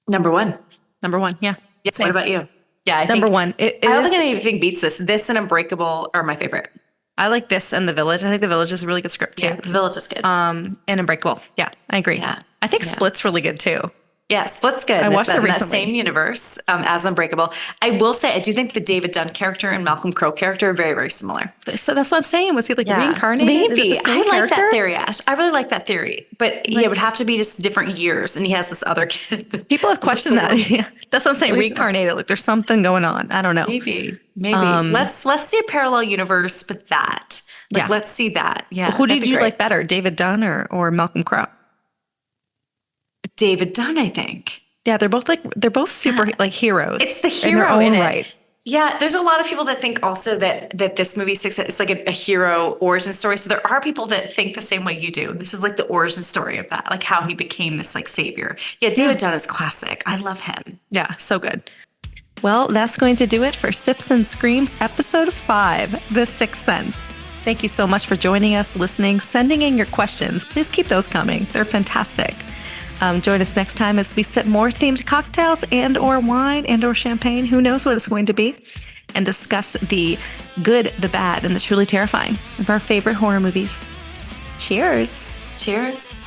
Number one. Number one. Yeah. Yeah. Same. What about you? Yeah, I Number think, one. I don't think anything beats this. This and Unbreakable are my favorite. I like this and The Village. I think The Village is a really good script too. Yeah, The Village is good. And Unbreakable. Yeah, I agree. Yeah. I think Yeah. Split's really good too. Yeah, Split's good. I watched it in that recently. same universe as Unbreakable. I will say, I do think the David Dunn character and Malcolm Crowe character are very, very similar. So that's what I'm saying. Was he like reincarnated? Is it Maybe. the same I like character? that theory, Ash. I really like that theory. But yeah, it would have to be just different years. And he has this other kid. People have questioned that. Yeah. That's what I'm saying. Really Reincarnated. Like there's something going on. I don't know. Maybe. Let's do a parallel universe with that. Like, Yeah. let's see that. Yeah. Who that'd did be you great. like better, David Dunn or Malcolm Crowe? David Dunn, I think. Yeah, they're both super like heroes. It's the in their hero own in it. right. Yeah, there's a lot of people that think also that this movie it's like a hero origin story. So there are people that think the same way you do. This is like the origin story of that, like how he became this like savior. Yeah, David Dunn is classic. I love him. Yeah, so good. Well, that's going to do it for Sips and Screams episode 5, The Sixth Sense. Thank you so much for joining us, listening, sending in your questions. Please keep those coming. They're fantastic. Join us next time as we sip more themed cocktails and or wine and or champagne. Who knows what it's going to be? And discuss the good, the bad, and the truly terrifying of our favorite horror movies. Cheers. Cheers.